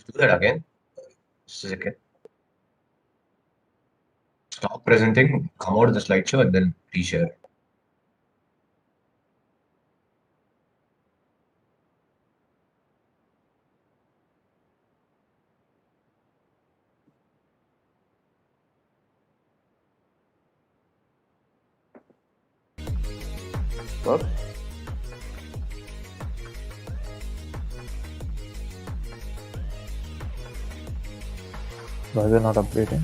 Do that again. Just a second. Stop presenting, come out of the slideshow, and then reshare. Works? Why is it not updating?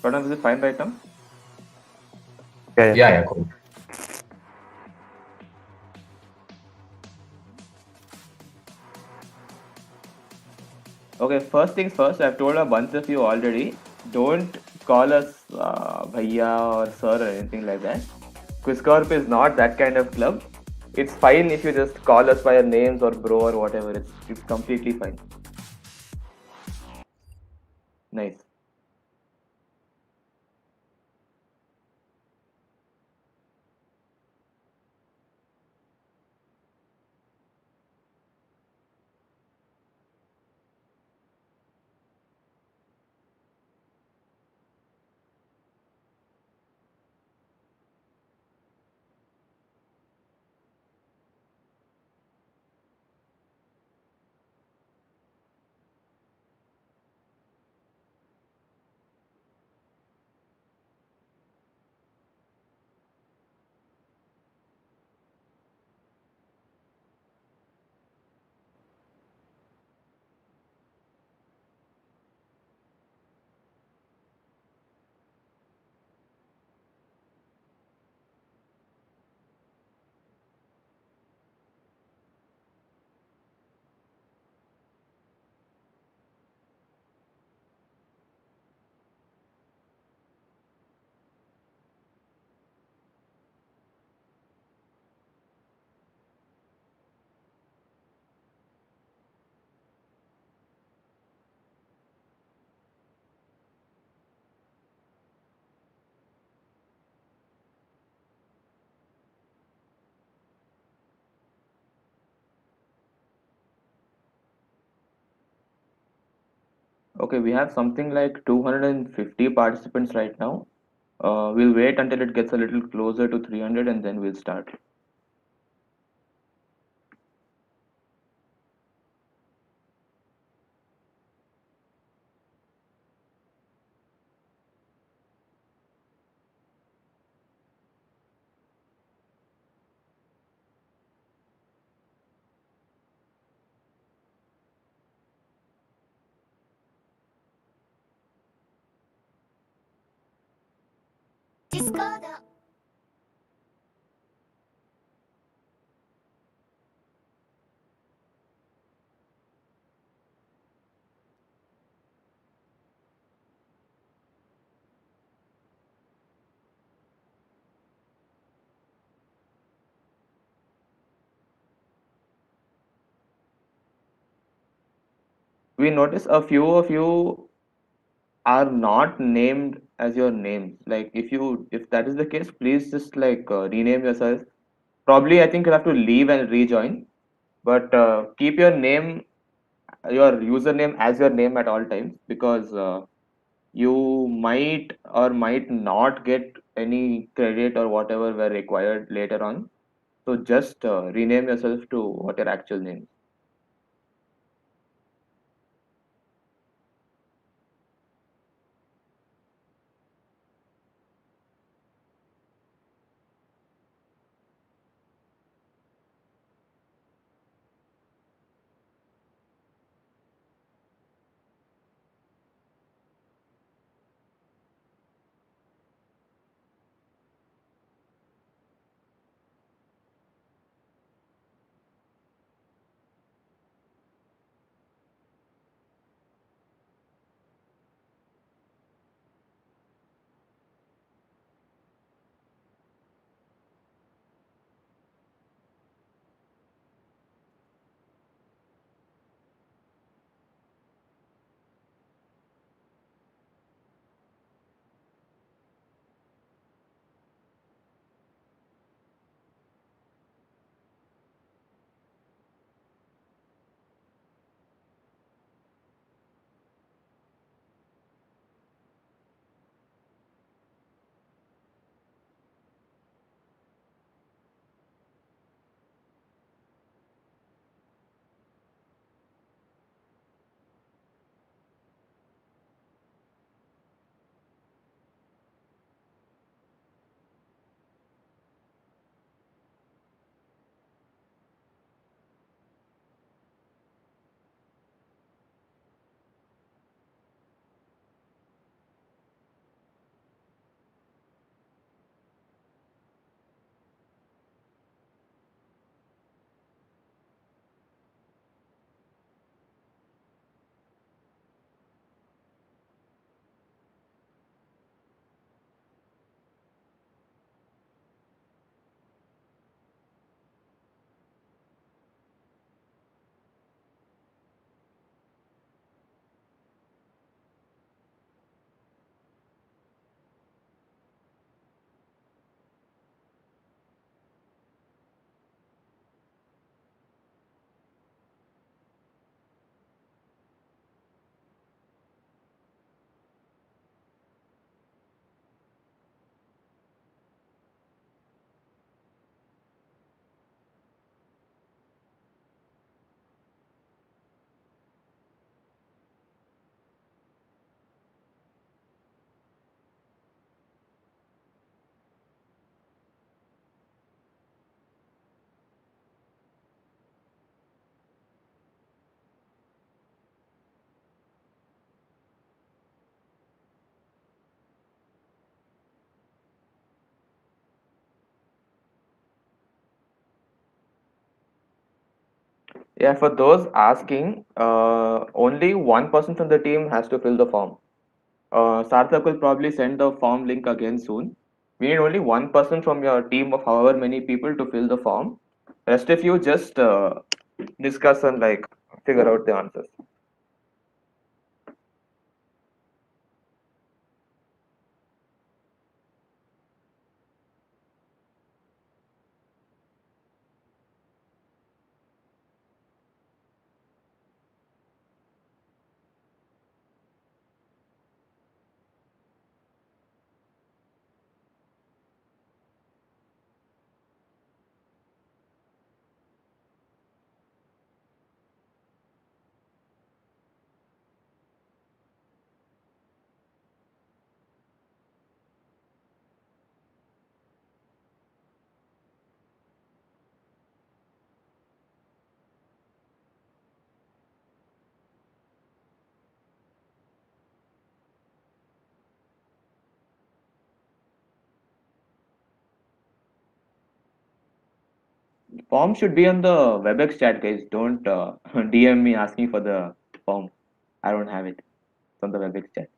Pardon, is it fine right now? Yeah, cool. Okay, first things first, I've told a bunch of you already, don't call us bhaiya or sir or anything like that. QuizCorp is not that kind of club. It's fine if you just call us by our names or bro or whatever. It's completely fine. Nice. Okay, we have something like 250 participants right now. We'll wait until it gets a little closer to 300 and then we'll start. We notice a few of you are not named as your names. Like if that is the case, please just like rename yourself. Probably I think you'll have to leave and rejoin, but keep your username as your name at all times because you might or might not get any credit or whatever were required later on. So just rename yourself to what your actual name is. Yeah, for those asking, only one person from the team has to fill the form. Sarthak will probably send the form link again soon. We need only one person from your team of however many people to fill the form. Rest of you just discuss and like figure out the answers. Form should be on the WebEx chat, guys. Don't DM me asking for the form. I don't have it. It's on the WebEx chat.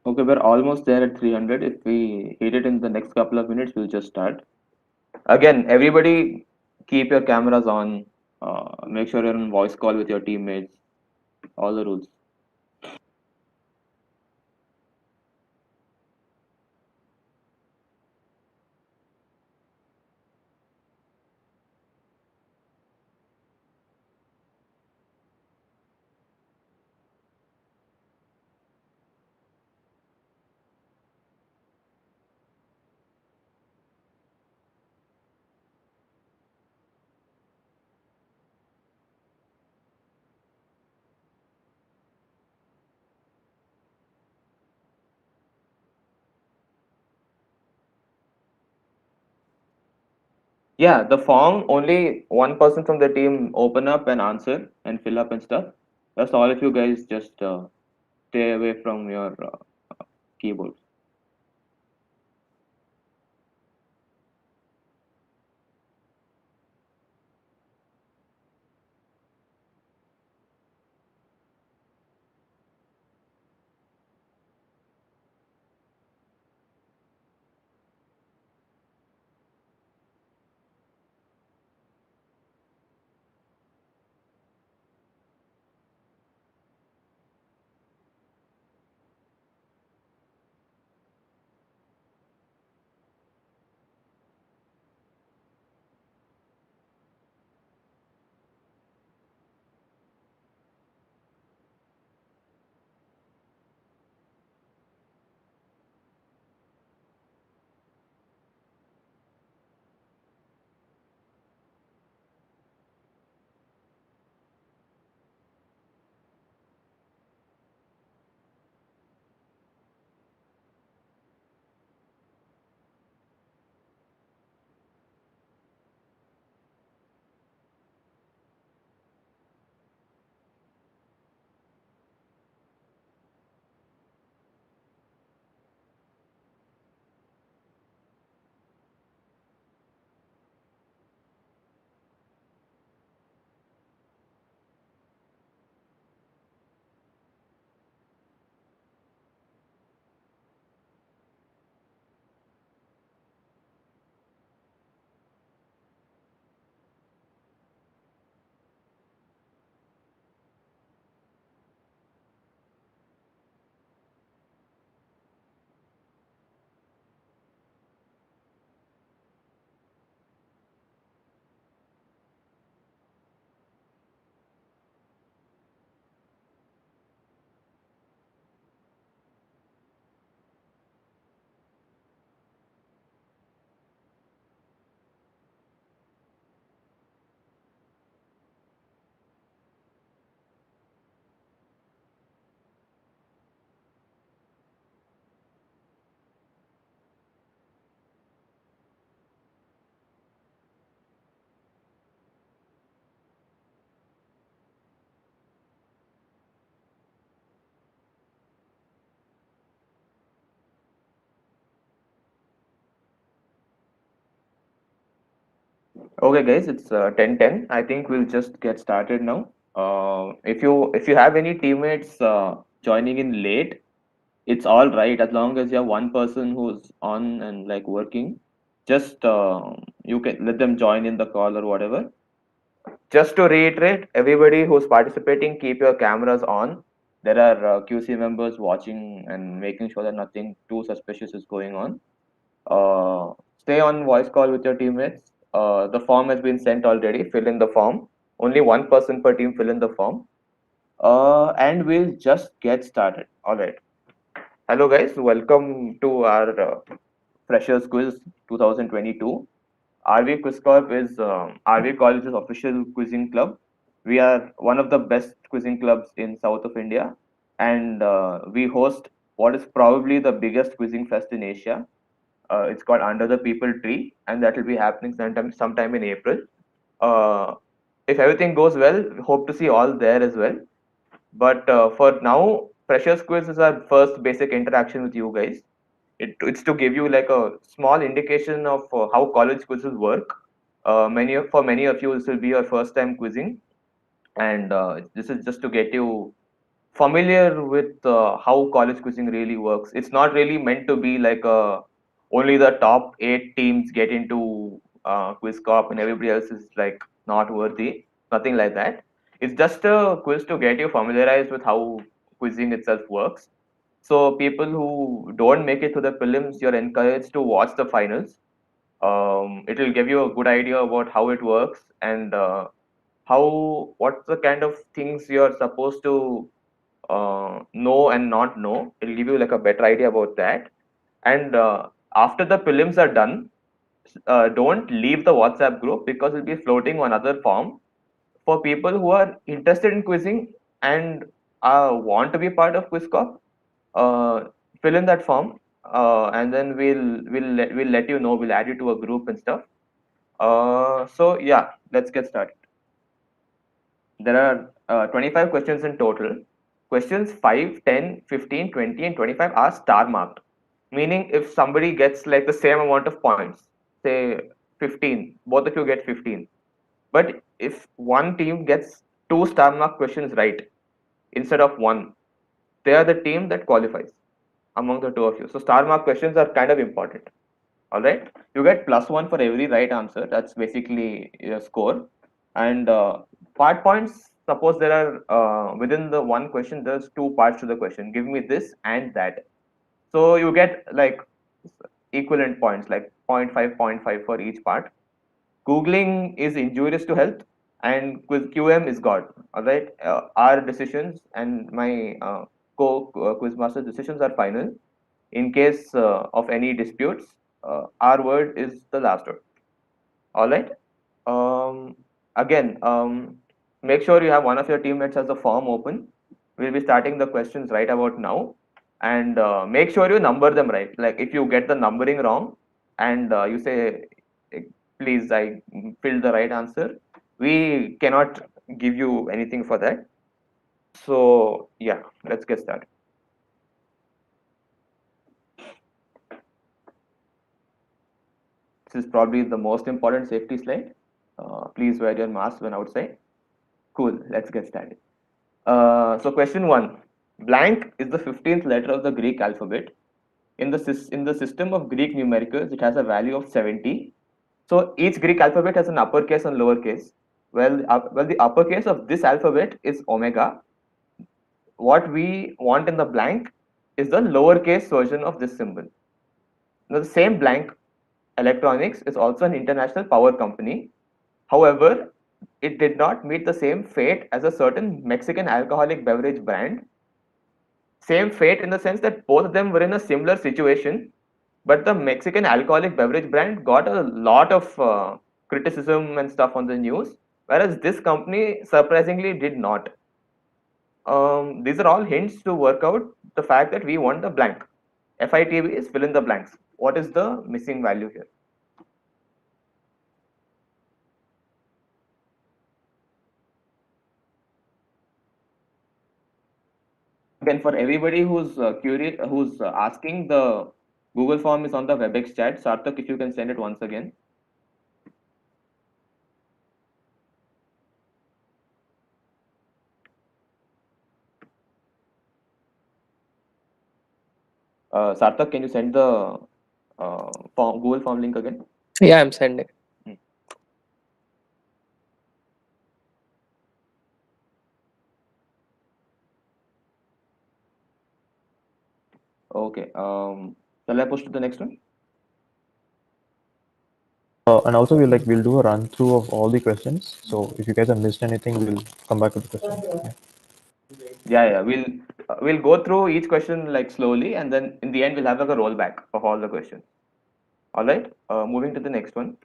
Okay, we're almost there at 300. If we hit it in the next couple of minutes, we'll just start. Again, everybody keep your cameras on. Make sure you're on voice call with your teammates. All the rules. Yeah, the form only one person from the team open up and answer and fill up and stuff. That's all of you guys just stay away from your keyboards. Okay, guys, it's 10:10. I think we'll just get started now. If you have any teammates joining in late, it's all right as long as you have one person who's on and like working. Just you can let them join in the call or whatever. Just to reiterate, everybody who's participating, keep your cameras on. There are QC members watching and making sure that nothing too suspicious is going on. Stay on voice call with your teammates. The form has been sent already. Fill in the form. Only one person per team fill in the form. And we'll just get started. All right. Hello, guys. Welcome to our Freshers Quiz 2022. RV Quiz Corp is RV College's official quizzing club. We are one of the best quizzing clubs in south of India, and we host what is probably the biggest quizzing fest in Asia. It's called Under the People Tree, and that will be happening sometime in April. Uh, if everything goes well, we hope to see all there as well. But for now, Freshers Quiz is our first basic interaction with you guys. It's to give you like a small indication of how college quizzes work. For many of you, this will be your first time quizzing, and this is just to get you familiar with how college quizzing really works. It's not really meant to be like only the top 8 teams get into quiz corp and everybody else is like not worthy. Nothing like that. It's just a quiz to get you familiarized with how quizzing itself works. So people who don't make it to the prelims, you're encouraged to watch the finals. It will give you a good idea about how it works and what's the kind of things you're supposed to know and not know. It'll give you like a better idea about that. And after the prelims are done, don't leave the WhatsApp group because it'll be floating on other form for people who are interested in quizzing and want to be part of QuizCorp. Uh, Fill in that form, and then we'll let you know. We'll add you to a group and stuff. So yeah, let's get started. There are 25 questions in total. Questions 5, 10, 15, 20, and 25 are star marked, meaning if somebody gets like the same amount of points, say 15, both of you get 15. But if one team gets two star mark questions right instead of one, they are the team that qualifies among the two of you. So star mark questions are kind of important. All right, you get +1 for every right answer. That's basically your score. And part points. Suppose there are within the one question, there's two parts to the question. Give me this and that. So you get like equivalent points, like point 0.5, point 0.5 for each part. Googling is injurious to health, and QM is God. All right, our decisions and my quizmaster decisions are final. In case of any disputes, our word is the last word. All right. Um, Again, make sure you have one of your teammates has the form open. We'll be starting the questions right about now, and make sure you number them right. Like if you get the numbering wrong, and you say, eh, "Please, I filled the right answer," we cannot give you anything for that. So yeah, let's get started. This is probably the most important safety slide. Please wear your mask when outside. Cool. Let's get started. So question one, blank is the 15th letter of the Greek alphabet. In the system of Greek numericals, it has a value of 70. So each Greek alphabet has an uppercase and lowercase. Well, the uppercase of this alphabet is omega. What we want in the blank is the lowercase version of this symbol. Now, the same blank, electronics, is also an international power company. However, it did not meet the same fate as a certain Mexican alcoholic beverage brand. Same fate in the sense that both of them were in a similar situation, but the Mexican alcoholic beverage brand got a lot of criticism and stuff on the news, whereas this company surprisingly did not. These are all hints to work out the fact that we want the blank. FITB is fill in the blanks. What is the missing value here? Again, for everybody who's curious, who's asking, the Google form is on the WebEx chat. Sarthak, if you can send it once again. Sarthak, can you send the Google Form link again? Yeah, I'm sending. Okay. Shall I push to the next one? And also we'll do a run through of all the questions. So if you guys have missed anything, we'll come back to the question. Yeah. We'll go through each question like slowly, and then in the end we'll have like a rollback of all the questions. All right. Moving to the next one.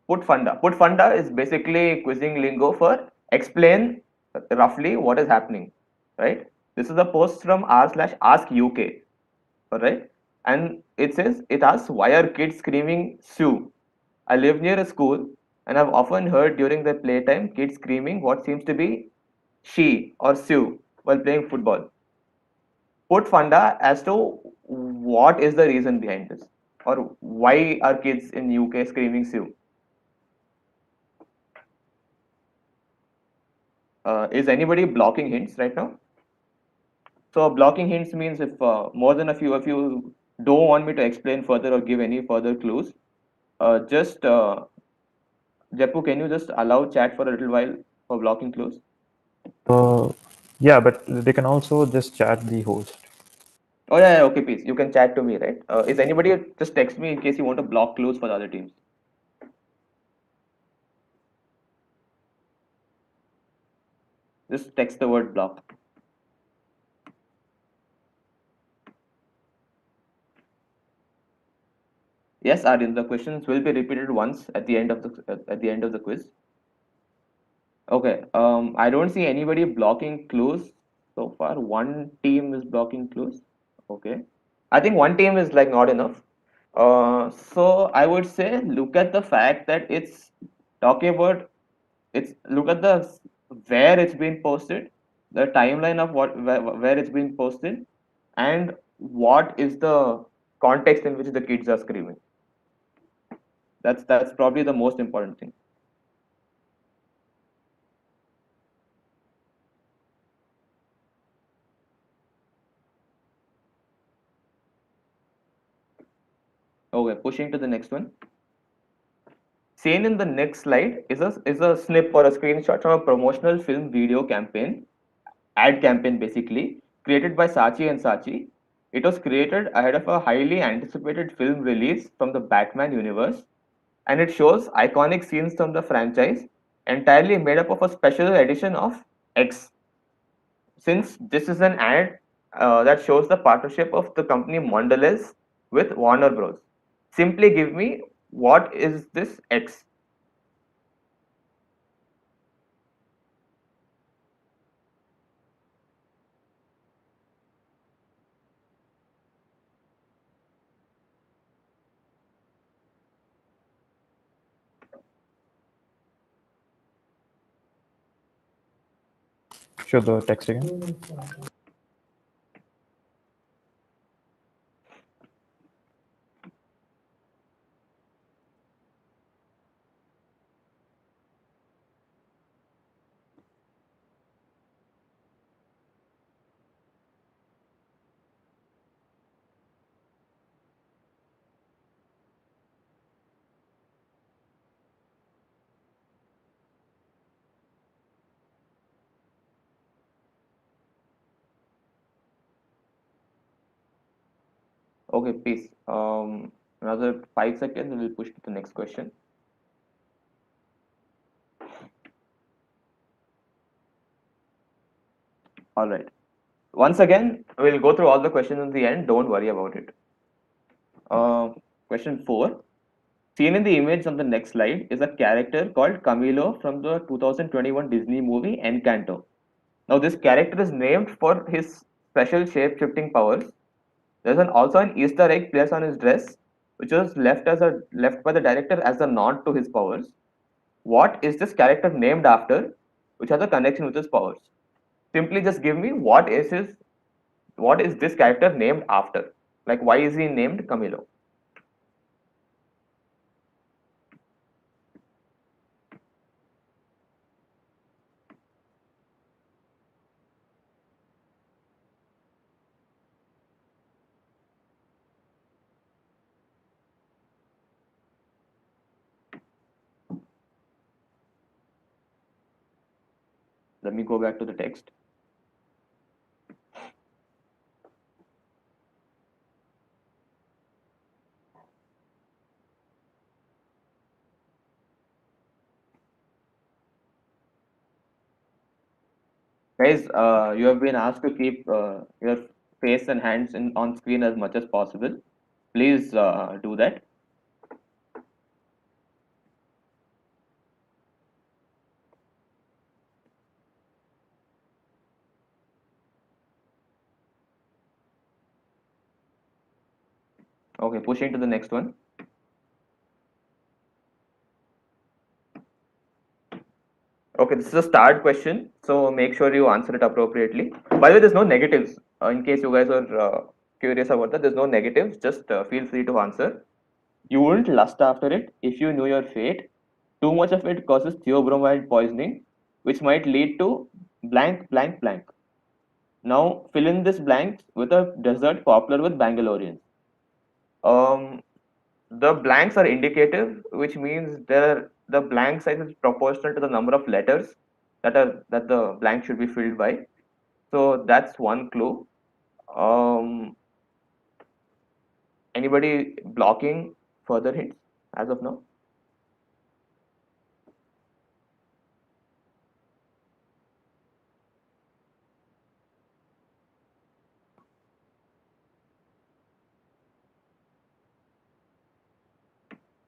Put funda. Put funda is basically quizzing lingo for explain roughly what is happening. Right. This is a post from r/ask UK. All right. And it says it asks why are kids screaming Sue? I live near a school and I've often heard during the playtime kids screaming what seems to be she or Sue while playing football. Put funda as to what is the reason behind this or why are kids in UK screaming Sue? Is anybody blocking hints right now? So blocking hints means if more than a few of you don't want me to explain further or give any further clues, just Jeppu, can you just allow chat for a little while for blocking clues? Yeah, but they can also just chat the host. Oh yeah, okay, please. You can chat to me, right? Is anybody just text me in case you want to block clues for the other teams? Just text the word block. Yes, Aryan, the questions will be repeated once at the end of the quiz. Okay. I don't see anybody blocking clues so far. One team is blocking clues. Okay. I think one team is like not enough. So I would say look at the fact that it's talking about it's look at the where it's been posted, the timeline of where it's been posted, and what is the context in which the kids are screaming. That's probably the most important thing. Okay, pushing to the next one. Seen in the next slide is a snip or a screenshot from a promotional film video campaign, ad campaign basically, created by Saatchi and Saatchi. It was created ahead of a highly anticipated film release from the Batman universe, and it shows iconic scenes from the franchise, entirely made up of a special edition of X. Since this is an ad that shows the partnership of the company Mondelez with Warner Bros. Simply give me what is this X? Show the text again. Okay, peace. Another 5 seconds, and we'll push to the next question. All right. Once again, we'll go through all the questions in the end. Don't worry about it. Question 4. Seen in the image on the next slide is a character called Camilo from the 2021 Disney movie Encanto. Now, this character is named for his special shape shifting powers. There's also an Easter egg placed on his dress, which was left by the director as a nod to his powers. What is this character named after, which has a connection with his powers? Simply just give me what is this character named after? Like why is he named Camilo? Let me go back to the text. Guys, you have been asked to keep your face and hands on screen as much as possible. Please do that. Okay, pushing to the next one. Okay, this is a start question, so make sure you answer it appropriately. By the way, there's no negatives. In case you guys are curious about that, there's no negatives. Just feel free to answer. You wouldn't lust after it if you knew your fate. Too much of it causes theobromide poisoning, which might lead to blank, blank, blank. Now, fill in this blank with a dessert popular with Bangaloreans. Um, the blanks are indicative, which means the blank size is proportional to the number of letters that the blank should be filled by. So that's one clue. Um, Anybody blocking further hints as of now?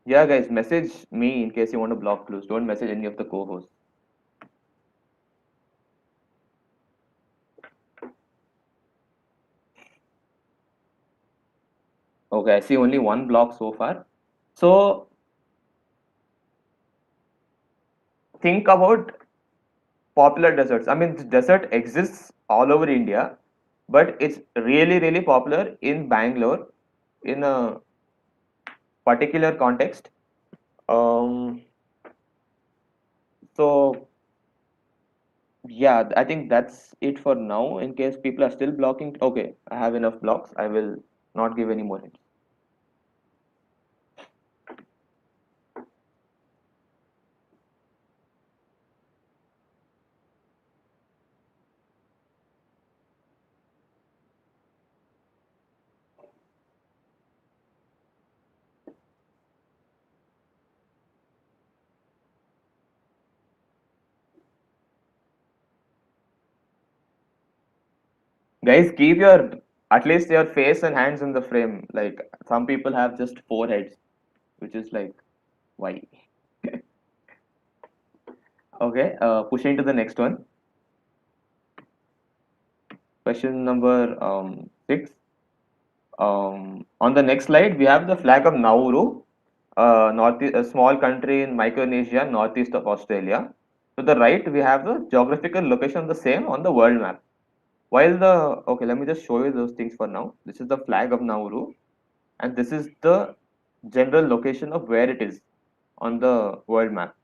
Yeah, guys, message me in case you want to block clues. Don't message any of the co-hosts. Okay, I see only one block so far. So think about popular desserts. I mean, the dessert exists all over India, but it's really, really popular in Bangalore in a particular context. Um, so yeah, I think that's it for now. In case people are still blocking, okay, I have enough blocks. I will not give any more hints. Guys, keep your at least your face and hands in the frame. Like some people have just four heads, which is like why? Okay, pushing to the next one. Question number 6. On the next slide, we have the flag of Nauru, a small country in Micronesia, northeast of Australia. To the right, we have the geographical location of the same on the world map. While the okay, let me just show you those things for now. This is the flag of Nauru, and this is the general location of where it is on the world map.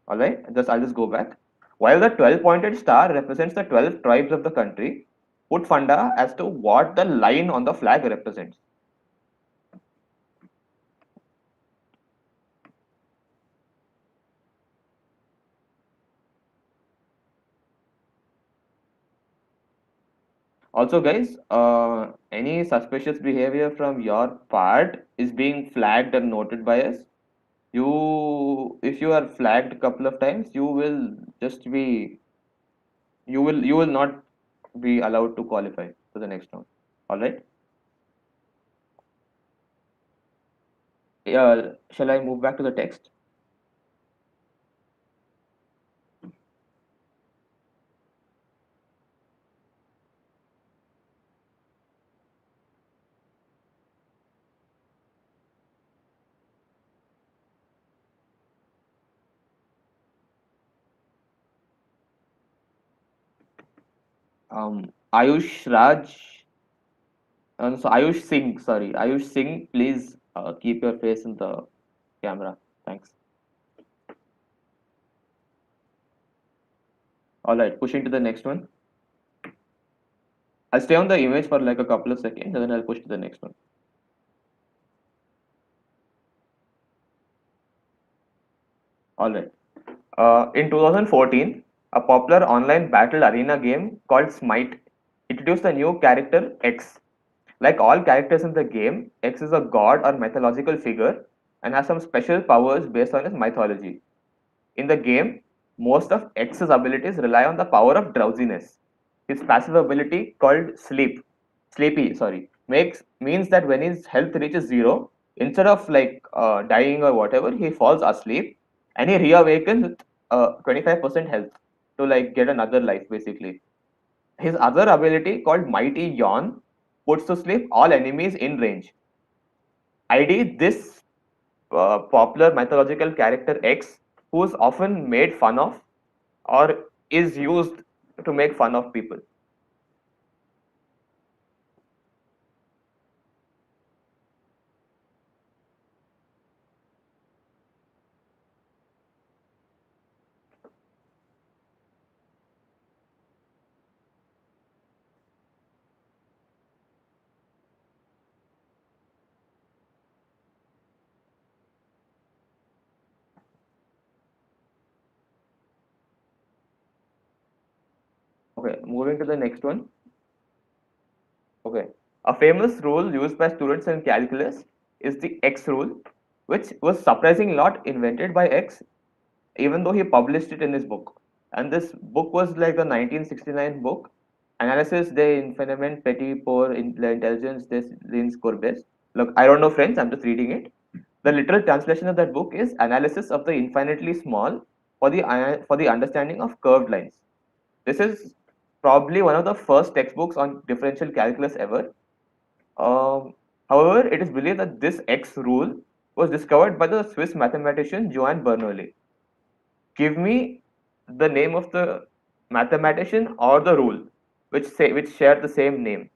All right, I'll just go back. While the 12-pointed star represents the 12 tribes of the country, put funda as to what the line on the flag represents. Also, guys, any suspicious behavior from your part is being flagged and noted by us. If you are flagged a couple of times, just be, you will not be allowed to qualify for the next round. All right. Shall I move back to the text? Ayush Raj, so Ayush Singh, sorry, Ayush Singh, please keep your face in the camera. Thanks. All right, pushing to the next one. I'll stay on the image for like a couple of seconds and then I'll push to the next one. All right. In 2014, A popular online battle arena game called Smite introduced a new character X. Like all characters in the game, X is a god or mythological figure and has some special powers based on his mythology. In the game, most of X's abilities rely on the power of drowsiness. His passive ability, called Sleepy, sorry, makes means that when his health reaches zero, instead of dying or whatever, he falls asleep and he reawakens with 25% health to like get another life basically. His other ability, called Mighty Yawn, puts to sleep all enemies in range. ID, this popular mythological character X, who is often made fun of or is used to make fun of people. Okay, moving to the next one. Okay, a famous rule used by students in calculus is the X rule, which was surprisingly not invented by X, even though he published it in his book. And this book was like a 1969 book, Analysis de Infiniment Petit pour l'intelligence des lignes courbes. Look, I don't know French, I'm just reading it. The literal translation of that book is Analysis of the Infinitely Small for the Understanding of Curved Lines. This is probably one of the first textbooks on differential calculus ever. However, it is believed that this X rule was discovered by the Swiss mathematician Johann Bernoulli. Give me the name of the mathematician or the rule which share the same name.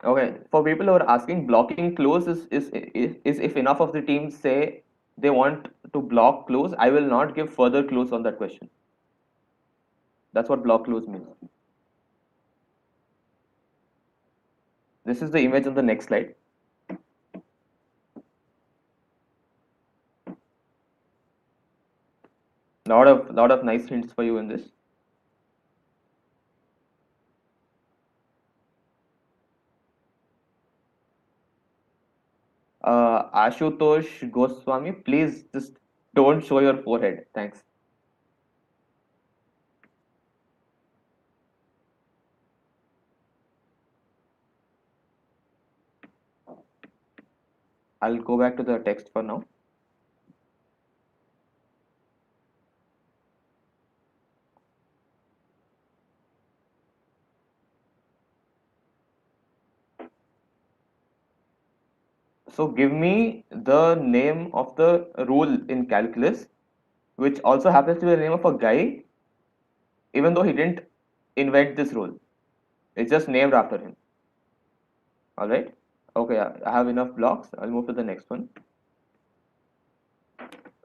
Okay, for people who are asking, blocking close is if enough of the teams say they want to block close, I will not give further clues on that question. That's what block close means. This is the image on the next slide. Lot of nice hints for you in this. Ashutosh Goswami, please just don't show your forehead. Thanks. I'll go back to the text for now. So give me the name of the rule in calculus, which also happens to be the name of a guy, even though he didn't invent this rule. It's just named after him. All right. Okay, I have enough blocks. I'll move to the next one.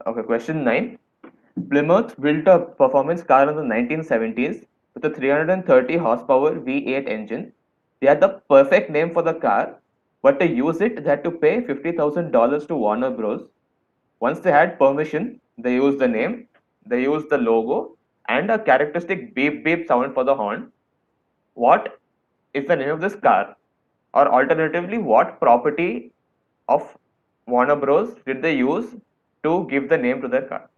Okay, question 9. Plymouth built a performance car in the 1970s with a 330 horsepower V8 engine. They had the perfect name for the car, but to use it, they had to pay $50,000 to Warner Bros. Once they had permission, they used the name, they used the logo, and a characteristic beep beep sound for the horn. What is the name of this car? Or alternatively, what property of Warner Bros. Did they use to give the name to their car?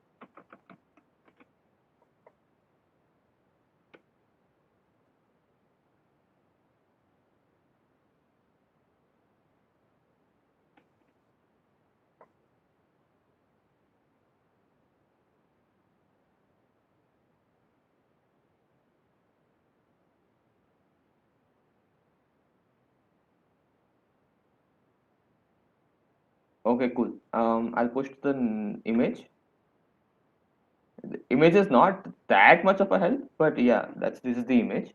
Okay, cool. I'll push the image. The image is not that much of a help, but yeah, this is the image.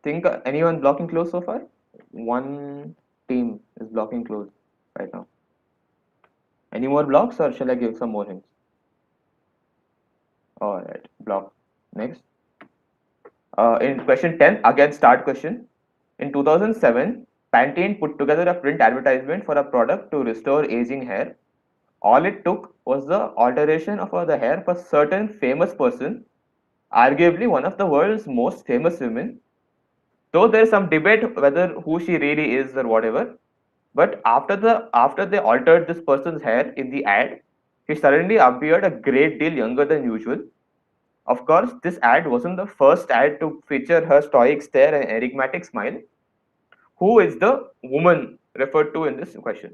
Think anyone blocking close so far? One team is blocking closed right now. Any more blocks, or shall I give some more hints? All right, block. Next. In question 10, again start question. In 2007, Pantene put together a print advertisement for a product to restore aging hair. All it took was the alteration of the hair of a certain famous person, arguably one of the world's most famous women. Though there is some debate whether who she really is or whatever, but after they altered this person's hair in the ad, she suddenly appeared a great deal younger than usual. Of course, this ad wasn't the first ad to feature her stoic stare and enigmatic smile. Who is the woman referred to in this question?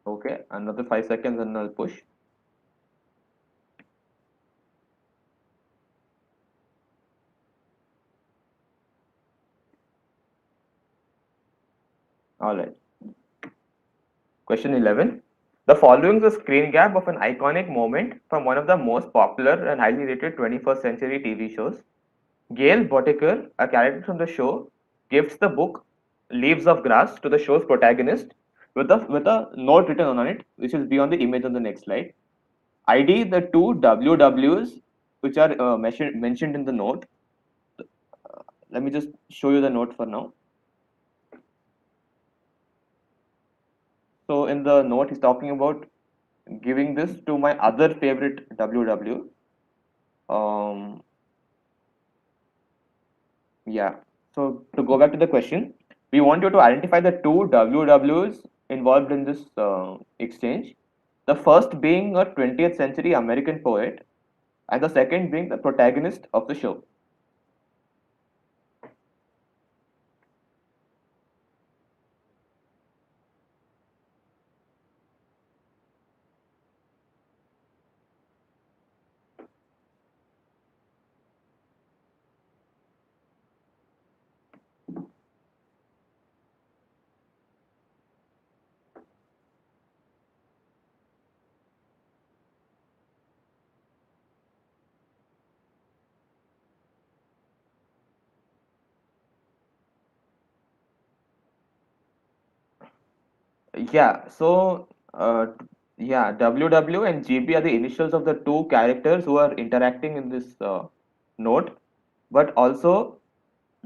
Okay, another 5 seconds and I'll push. All right. Question 11. The following is a screen grab of an iconic moment from one of the most popular and highly rated 21st century TV shows. Gail Bottaker, a character from the show, gifts the book Leaves of Grass to the show's protagonist with a note written on it, which will be on the image on the next slide. ID the two WWs which are mentioned in the note. Let me just show you the note for now. So in the note, he's talking about giving this to my other favorite WW. Um, yeah. So to go back to the question, we want you to identify the two WWs involved in this exchange. The first being a 20th century American poet, and the second being the protagonist of the show. Yeah, so WW and GB are the initials of the two characters who are interacting in this note, but also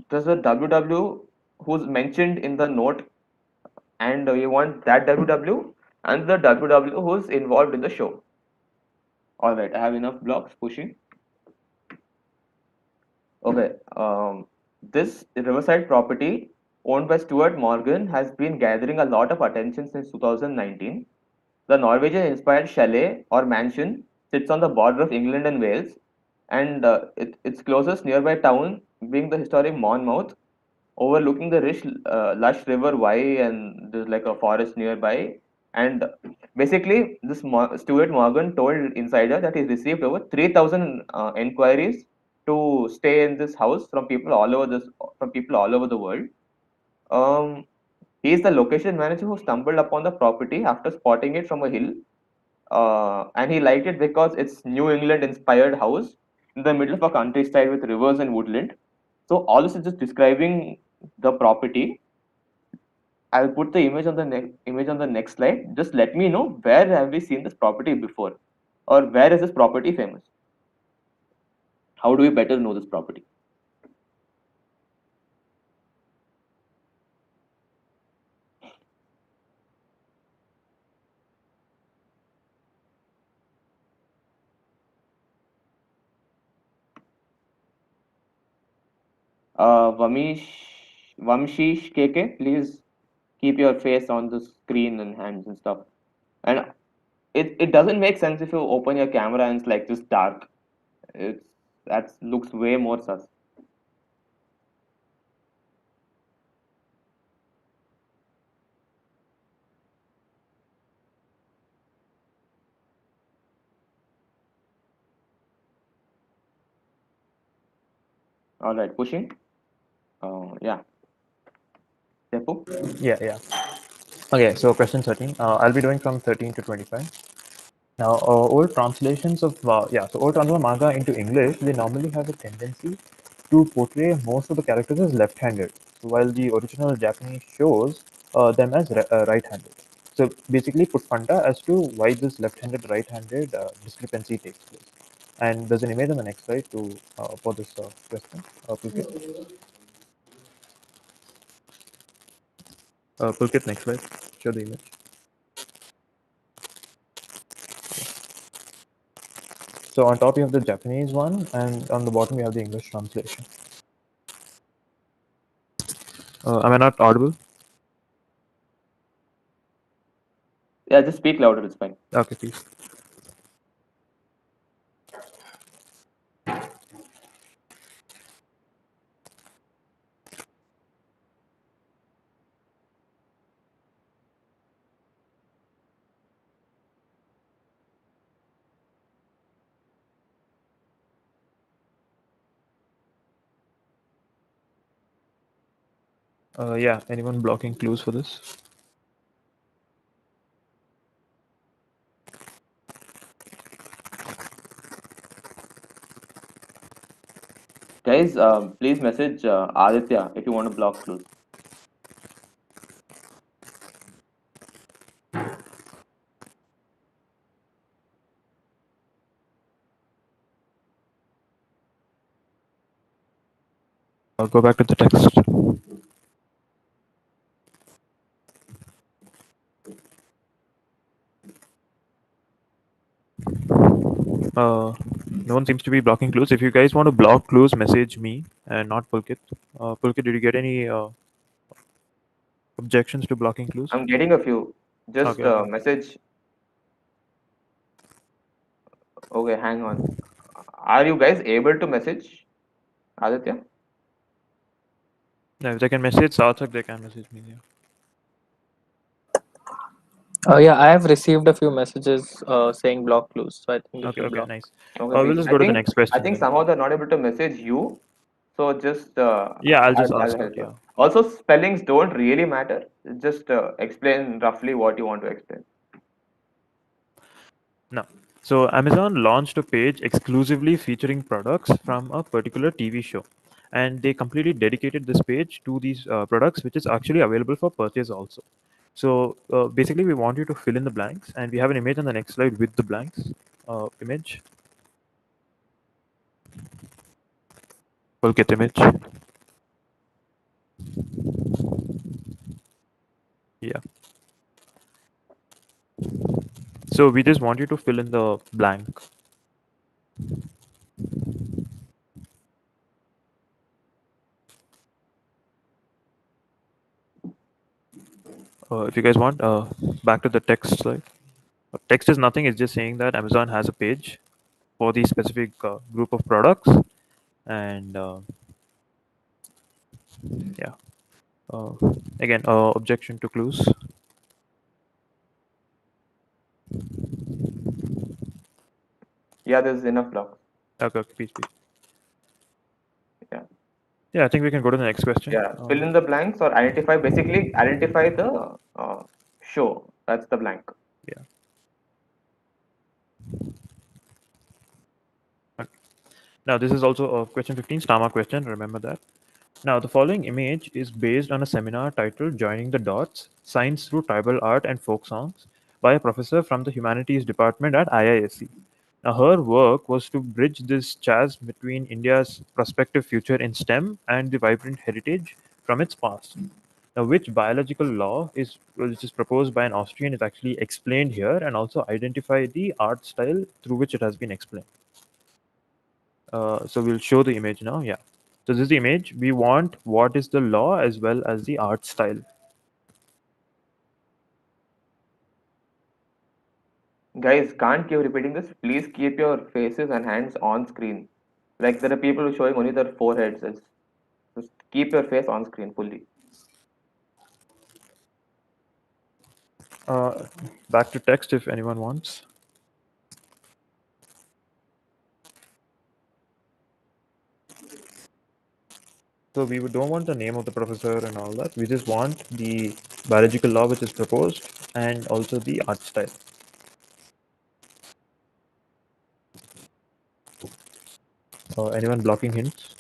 there's a WW who's mentioned in the note, and we want that WW and the WW who's involved in the show. All right, I have enough blocks pushing. Okay, this Riverside property owned by Stuart Morgan has been gathering a lot of attention since 2019. The Norwegian inspired chalet or mansion sits on the border of England and Wales, and its closest nearby town being the historic Monmouth, overlooking the lush River Wye, and there's like a forest nearby. And basically, this Stuart Morgan told Insider that he received over 3,000 inquiries to stay in this house from people all over the world. Um, he is the location manager who stumbled upon the property after spotting it from a hill, and he liked it because it's New England inspired house in the middle of a countryside with rivers and woodland. So all this is just describing the property. I'll put the image on the next slide. Just let me know where have we seen this property before, or where is this property famous? How do we better know this property? Vamshish KK, please keep your face on the screen and hands and stuff. And it doesn't make sense if you open your camera and it's like this dark. It's that looks way more sus. All right, pushing. Yeah, Depu. Yeah. Okay, so question 13. I'll be doing from 13 to 25. Now, old translations of old translations of manga into English, they normally have a tendency to portray most of the characters as left-handed, while the original Japanese shows them as right-handed. So basically, put funda as to why this left-handed, right-handed discrepancy takes place. And there's an image on the next slide to for this question. Pulkit, next slide. Show the image. So on top you have the Japanese one, and on the bottom you have the English translation. Am I not audible? Yeah, just speak louder. It's fine. Okay, please. Yeah, anyone blocking clues for this? Guys, please message Aditya if you want to block clues. I'll go back to the text. No one seems to be blocking clues. If you guys want to block clues, message me and not Pulkit. Pulkit, did you get any objections to blocking clues? I'm getting a few. Just Okay. message. Okay, hang on. Are you guys able to message Aditya? No, if they can message Sarthak, they can message me. Yeah. Yeah, I have received a few messages saying block clues, so I think you should Okay, block. nice. Okay, We'll please. just I go to the think next I question think then. somehow they're not able to message you. So just Yeah, I'll just I'll ask out. help Yeah. out. Also, spellings don't really matter. Just explain roughly what you want to explain. No. So Amazon launched a page exclusively featuring products from a particular TV show, and they completely dedicated this page to these products, which is actually available for purchase also. So basically, we want you to fill in the blanks, and we have an image on the next slide with the blanks. Image. We'll get image. Yeah. So we just want you to fill in the blank. If you guys want, back to the text slide. Text is nothing. It's just saying that Amazon has a page for the specific group of products, and yeah. Uh, Again, objection to clues. Yeah, there's enough blocks. Okay, please. Yeah. Yeah, I think we can go to the next question. Yeah. Fill in the blanks or identify. Basically, identify the show. That's the blank. Yeah. Okay. Now, this is also a question 15, Stama question. Remember that. Now, the following image is based on a seminar titled Joining the Dots Science Through Tribal Art and Folk Songs by a professor from the Humanities Department at IISc. Now, her work was to bridge this chasm between India's prospective future in STEM and the vibrant heritage from its past. Now, which biological law is which is proposed by an Austrian is actually explained here, and also identify the art style through which it has been explained. So we'll show the image now. Yeah. So this is the image. We want what is the law as well as the art style. Guys, can't keep repeating this. Please keep your faces and hands on screen. Like there are people showing only their foreheads. Just keep your face on screen fully. Uh, Back to text if anyone wants. So we don't want the name of the professor and all that. We just want the biological law which is proposed and also the art style. Anyone blocking hints?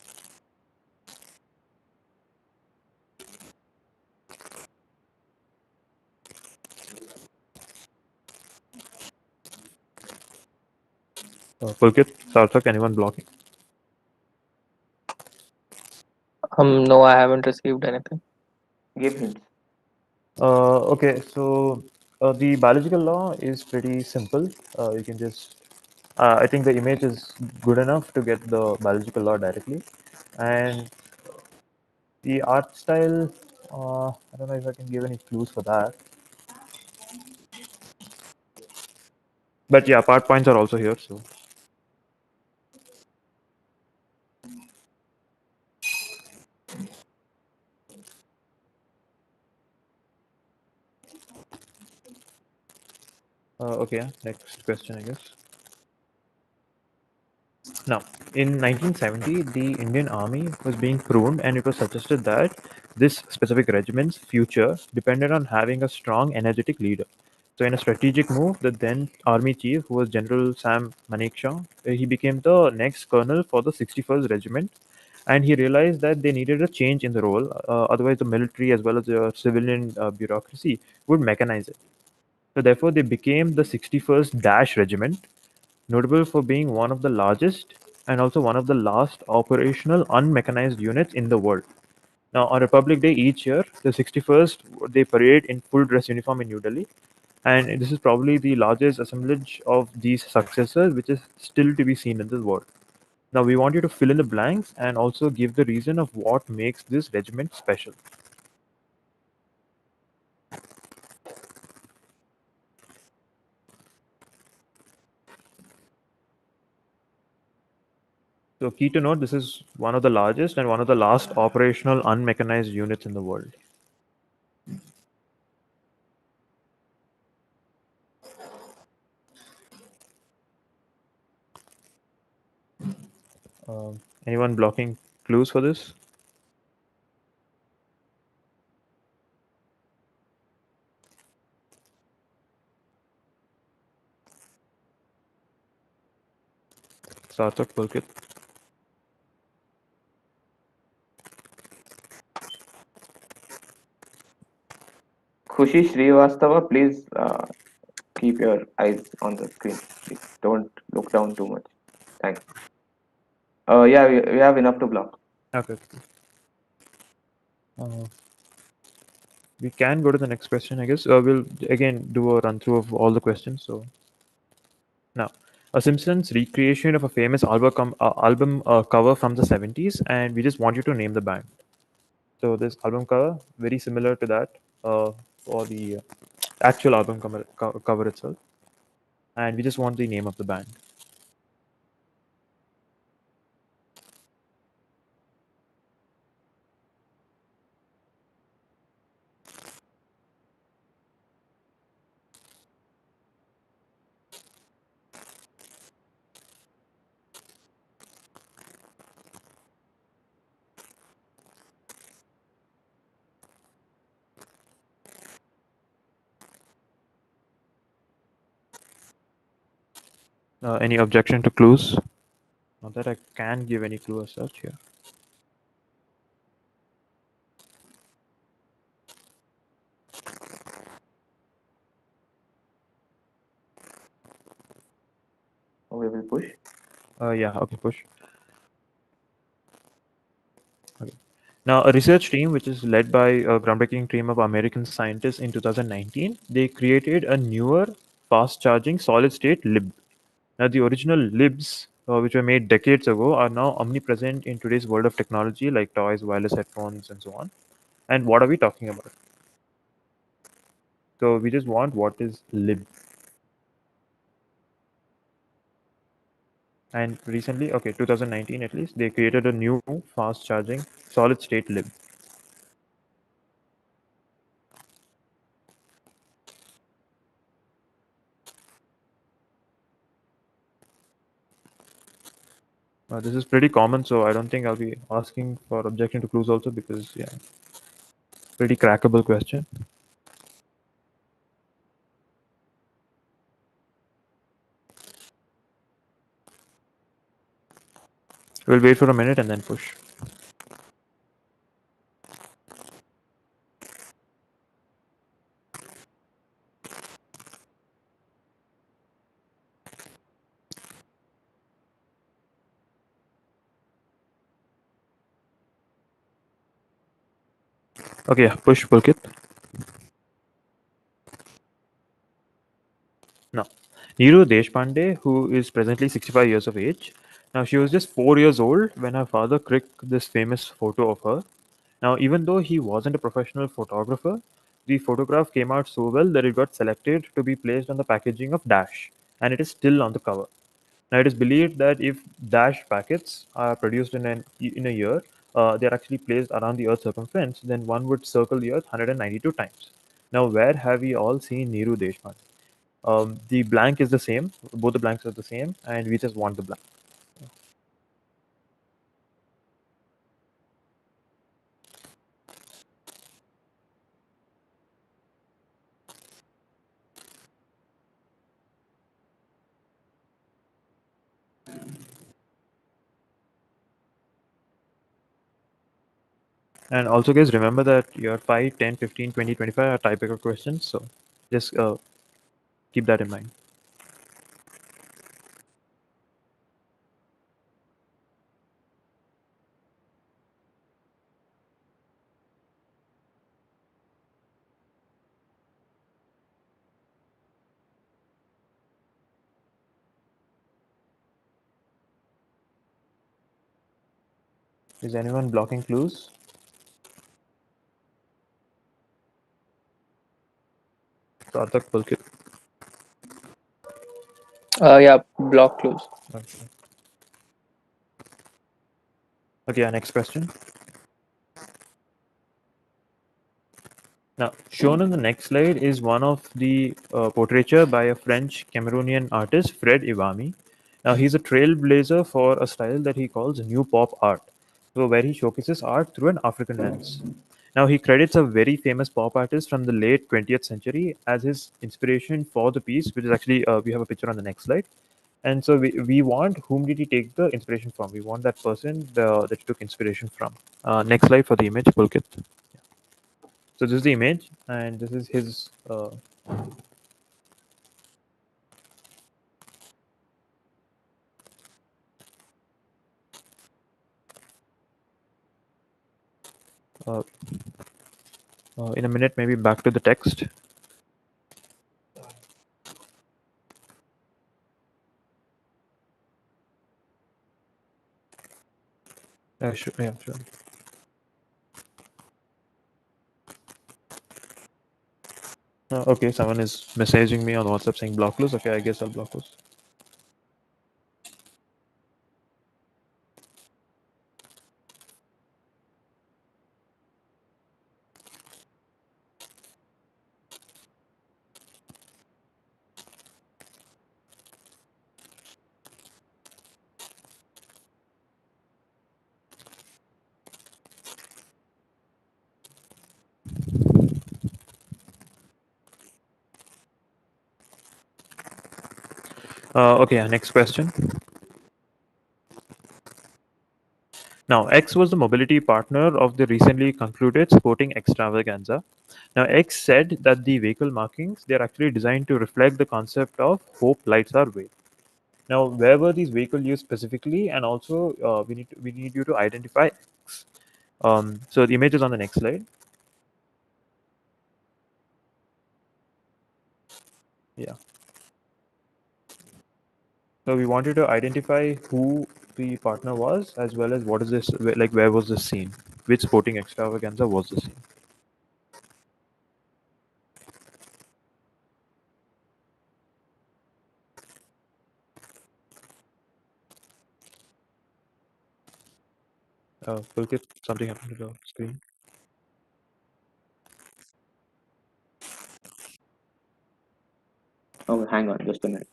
Pulkit, Sarthak, anyone blocking? No, I haven't received anything. Give hints. Okay, so the biological law is pretty simple. You can just, I think the image is good enough to get the biological law directly. And the art style, I don't know if I can give any clues for that. But yeah, part points are also here. So okay, next question, I guess. Now, in 1970, the Indian Army was being pruned, and it was suggested that this specific regiment's future depended on having a strong, energetic leader. So, in a strategic move, the then Army chief, who was General Sam Manekshaw, he became the next colonel for the 61st Regiment, and he realized that they needed a change in the role. Otherwise, the military as well as the civilian bureaucracy would mechanize it. So, therefore, they became the 61st Dash Regiment, notable for being one of the largest and also one of the last operational unmechanized units in the world. Now, on Republic Day each year, the 61st, they parade in full dress uniform in New Delhi, and this is probably the largest assemblage of these successors, which is still to be seen in the world. Now, we want you to fill in the blanks and also give the reason of what makes this regiment special. So, key to note, this is one of the largest and one of the last operational unmechanized units in the world. Anyone blocking clues for this? Sarthak, Pulkit. Khushi Srivastava, please keep your eyes on the screen. Please don't look down too much. Thanks. Yeah, we have enough to block. Okay. Uh, we can go to the next question, I guess. We'll again do a run through of all the questions. So now, a Simpsons recreation of a famous album cover from the 70s, and we just want you to name the band. So this album cover very similar to that for the actual album cover itself, and we just want the name of the band. Any objection to clues? Not that I can give any clue as such here. We will push. Yeah, okay, push. Okay. Now, a research team, which is led by a groundbreaking team of American scientists in 2019, they created a newer, fast-charging solid-state lib. Now, the original libs, which were made decades ago, are now omnipresent in today's world of technology, like toys, wireless headphones, and so on. And what are we talking about? So we just want what is lib. And recently, okay, 2019 at least, they created a new fast-charging solid-state lib. This is pretty common, so I don't think I'll be asking for objection to clues also because, yeah, pretty crackable question. We'll wait for a minute and then push. Okay, yeah, push Pulkit. Now, Neeru Deshpande, who is presently 65 years of age. Now, she was just 4 years old when her father clicked this famous photo of her. Now, even though he wasn't a professional photographer, the photograph came out so well that it got selected to be placed on the packaging of Dash, and it is still on the cover. Now, it is believed that if Dash packets are produced in a year, they are actually placed around the Earth's circumference, then one would circle the Earth 192 times. Now, where have we all seen Neeru Deshpande? The blank is the same, both the blanks are the same, and we just want the blank. And also, guys, remember that your 5, 10, 15, 20, 25 are typical questions, so just keep that in mind. Is anyone blocking clues? Sarthak, Pulkit. Yeah, block clues. Okay. Okay, our next question. Now, shown on the next slide is one of the portraiture by a French Cameroonian artist, Fred Iwami. Now, he's a trailblazer for a style that he calls new pop art, so where he showcases art through an African lens. Now, he credits a very famous pop artist from the late 20th century as his inspiration for the piece, which is actually, we have a picture on the next slide. And so we want whom did he take the inspiration from? We want that person that he took inspiration from. Next slide for the image, Pulkit. So this is the image, and this is his. Uh, in a minute, maybe back to the text. Sure, yeah, sure. Okay, someone is messaging me on WhatsApp saying block close. Okay, I guess I'll block close. Okay, next question. Now, X was the mobility partner of the recently concluded sporting extravaganza. Now, X said that the vehicle markings they're actually designed to reflect the concept of hope lights our way. Now, where were these vehicles used specifically, and also we need you to identify X. So the image is on the next slide. Yeah. So we want you to identify who the partner was, as well as what is this like? Where was this scene? Which sporting extravaganza was the scene? Pulkit, something happened to the screen. Oh, hang on, just a minute.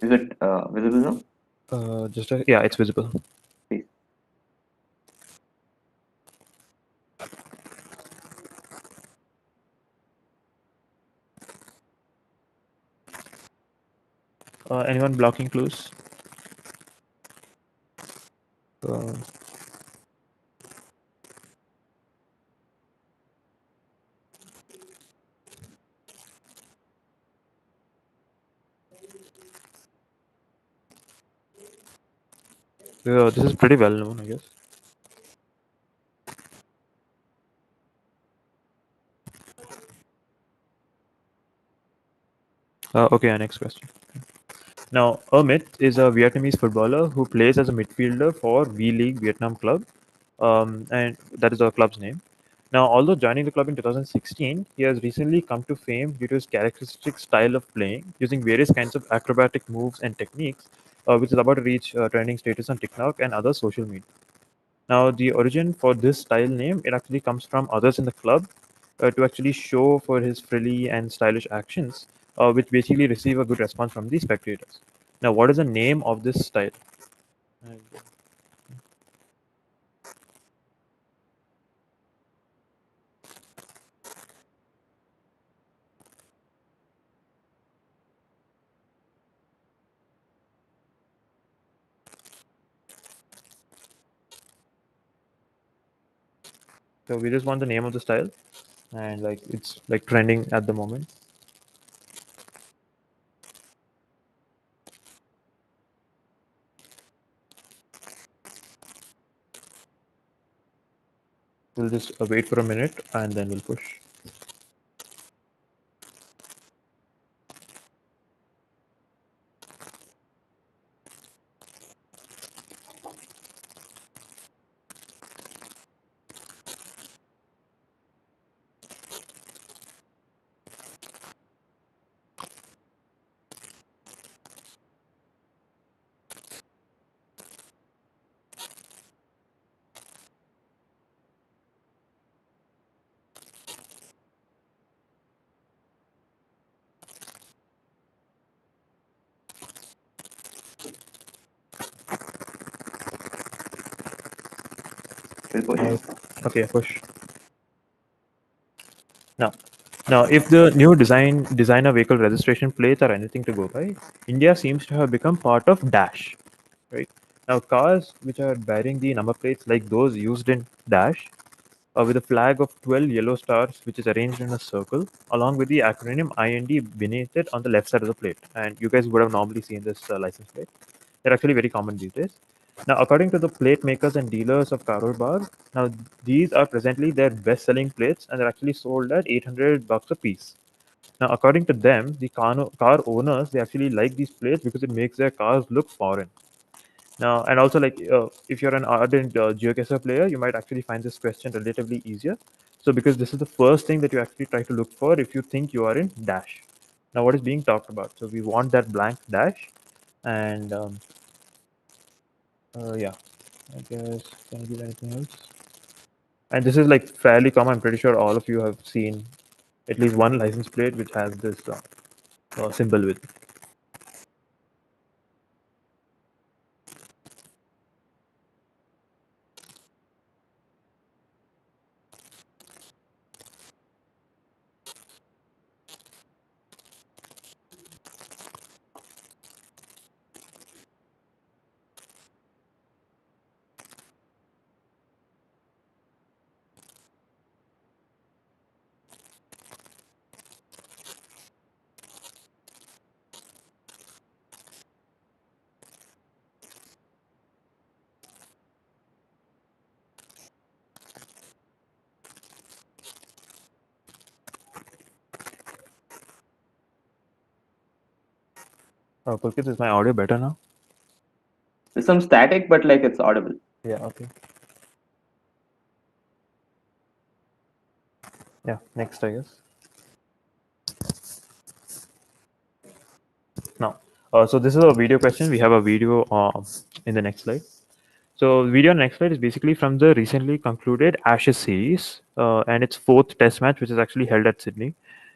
Is it visible now? Yeah, it's visible. Please. Anyone blocking clues? Uh, this is pretty well known, I guess. Okay, next question. Now, Amit is a Vietnamese footballer who plays as a midfielder for V League Vietnam club, and that is the club's name. Now, although joining the club in 2016, he has recently come to fame due to his characteristic style of playing, using various kinds of acrobatic moves and techniques, which is about to reach trending status on TikTok and other social media. Now, the origin for this style name, it actually comes from others in the club to actually show for his frilly and stylish actions, which basically receive a good response from the spectators. Now, what is the name of this style? And, so we just want the name of the style, and like it's like trending at the moment. We'll just wait for a minute and then we'll push. We'll push. Okay, push. Now, if the new designer vehicle registration plates are anything to go by, India seems to have become part of Dash. Right now, cars which are bearing the number plates like those used in Dash, with a flag of 12 yellow stars, which is arranged in a circle, along with the acronym IND beneath it on the left side of the plate. And you guys would have normally seen this license plate. They're actually very common these days. Now, according to the plate makers and dealers of Karol Bagh, now these are presently their best-selling plates, and they're actually sold at 800 bucks a piece. Now, according to them, the car owners they actually like these plates because it makes their cars look foreign. Now, and also like if you're an ardent geocacher player, you might actually find this question relatively easier. So, because this is the first thing that you actually try to look for if you think you are in Dash. Now, what is being talked about? So, we want that blank dash, and yeah, I guess can I do anything else? And this is like fairly common. I'm pretty sure all of you have seen at least one license plate which has this symbol with it. Pulkit, is my audio better now? There's some static, but like it's audible. Yeah. Okay. Yeah. Next, I guess. Now, so this is a video question. We have a video in the next slide. So, video next slide is basically from the recently concluded Ashes series and its fourth Test match, which is actually held at Sydney.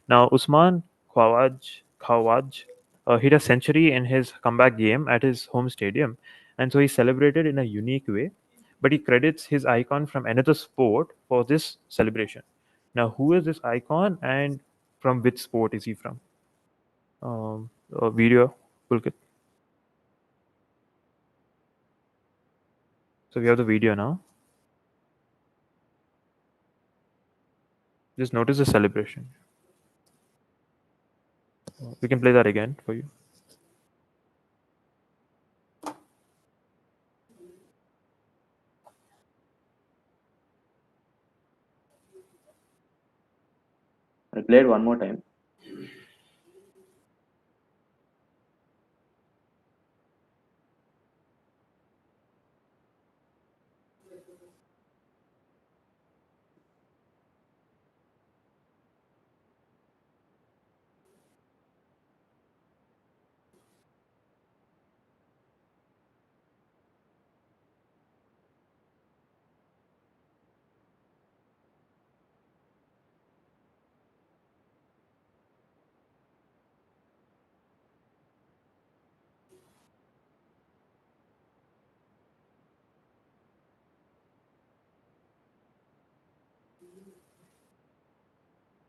Now, Usman Khawaj hit a century in his comeback game at his home stadium, and so he celebrated in a unique way. But he credits his icon from another sport for this celebration. Now, who is this icon, and from which sport is he from? Video, Pulkit. So we have the video now. Just notice the celebration. We can play that again for you. I'll play it one more time.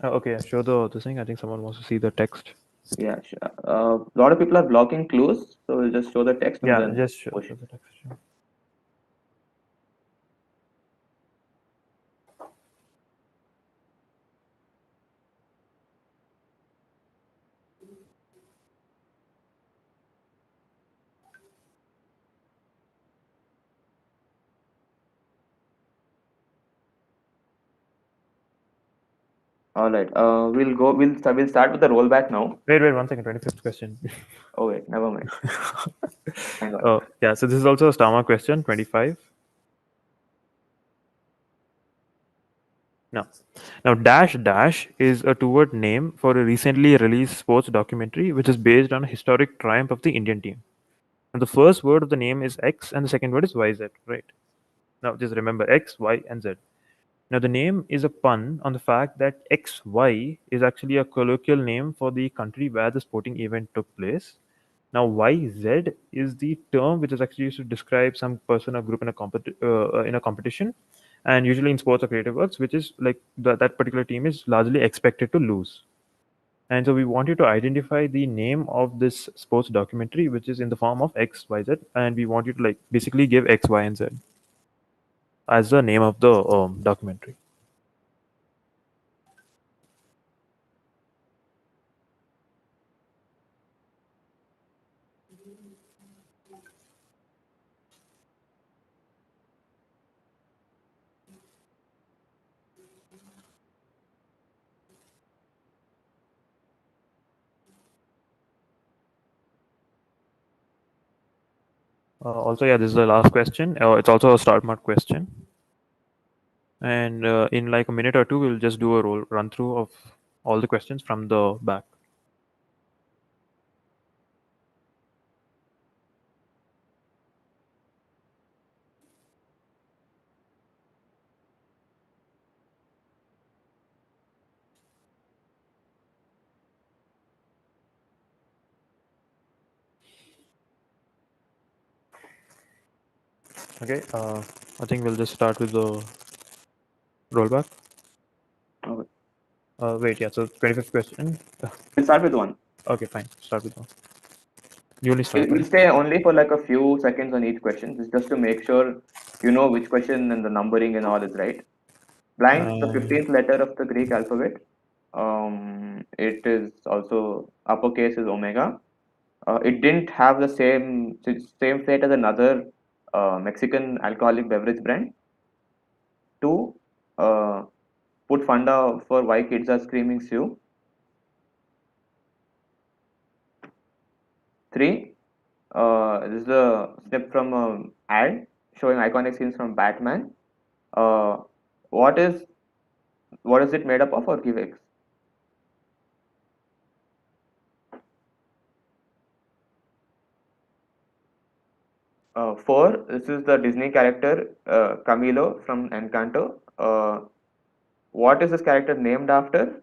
Okay, show the thing. I think someone wants to see the text. Yeah, sure. A lot of people are blocking clues, so we'll just show the text and Yeah, then just show push. the text. Sure. All right. We'll start with the rollback now. Wait, 1 second. 25th question. Oh wait, never mind. Hang on. Oh, yeah. So this is also a Stama question. 25. No. Now, dash dash is a two-word name for a recently released sports documentary, which is based on a historic triumph of the Indian team. And the first word of the name is X, and the second word is YZ. Right. Now, just remember X, Y, and Z. Now, the name is a pun on the fact that XY is actually a colloquial name for the country where the sporting event took place. Now, YZ is the term which is actually used to describe some person or group in a competition, and usually in sports or creative works, which is like that particular team is largely expected to lose. And so we want you to identify the name of this sports documentary, which is in the form of X, Y, Z, and we want you to like basically give X, Y, and Z as the name of the documentary. Also, yeah, this is the last question. It's also a start mark question. And in like a minute or two, we'll just do a run through of all the questions from the back. Okay, I think we'll just start with the rollback. Okay. Wait, yeah, so 25th question. We'll start with one. Okay, fine. Start with one. You only start, We'll right? stay only for like a few seconds on each question, just to make sure you know which question and the numbering and all is right. Blank, the 15th letter of the Greek alphabet. It is also uppercase is omega. It didn't have the same fate as another Mexican alcoholic beverage brand. Two, uh, put funda for why kids are screaming Sue. Three, this is a snip from an ad showing iconic scenes from Batman. Uh, what is what is it made up of, or give X? Four, this is the Disney character Camilo from Encanto. What is this character named after?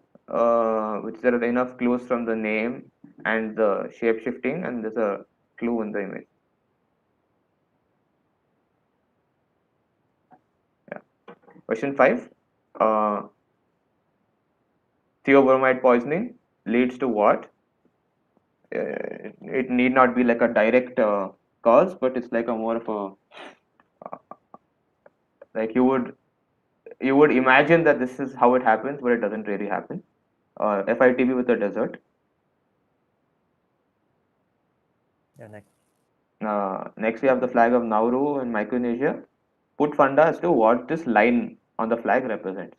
which there are enough clues from the name and the shape shifting, and there's a clue in the image. Yeah. Question 5. Uh, Theobromide poisoning leads to what? It need not be like a direct cause, but it's like a more of a like you would imagine that this is how it happens, but it doesn't really happen. FITB with the desert. Yeah, next. Next, we have the flag of Nauru in Micronesia. Put funda as to what this line on the flag represents.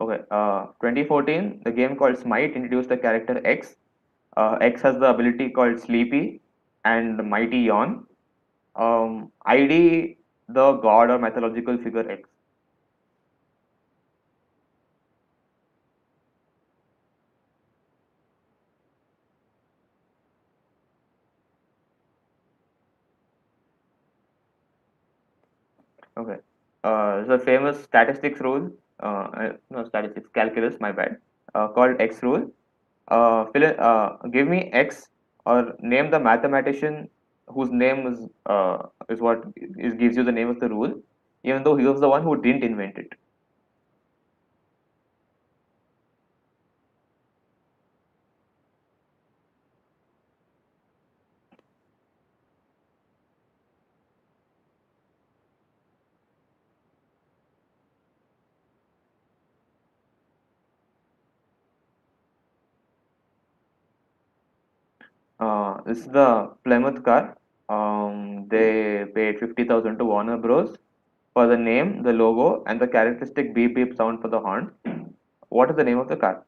Okay, 2014, the game called Smite introduced the character X. X has the ability called Sleepy and Mighty Yawn. ID, the god or mythological figure X. Okay. There's a famous statistics rule, no statistics, calculus, my bad, called X rule. Give me X or name the mathematician whose name is what is gives you the name of the rule, even though he was the one who didn't invent it. This is the Plymouth car. They paid 50,000 to Warner Bros. For the name, the logo, and the characteristic beep beep sound for the horn. What is the name of the car?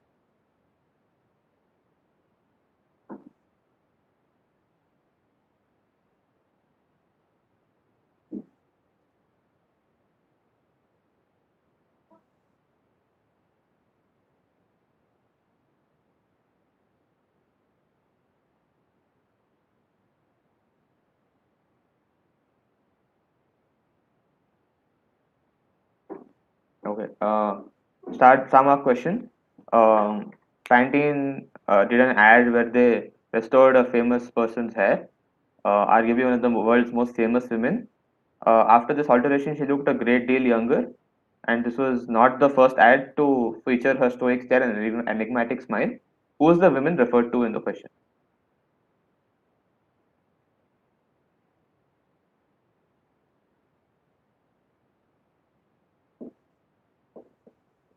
Okay. Start Sama question. Um, Pantene did an ad where they restored a famous person's hair, arguably one of the world's most famous women. After this alteration, she looked a great deal younger, and this was not the first ad to feature her stoic stare and enigmatic smile. Who is the woman referred to in the question?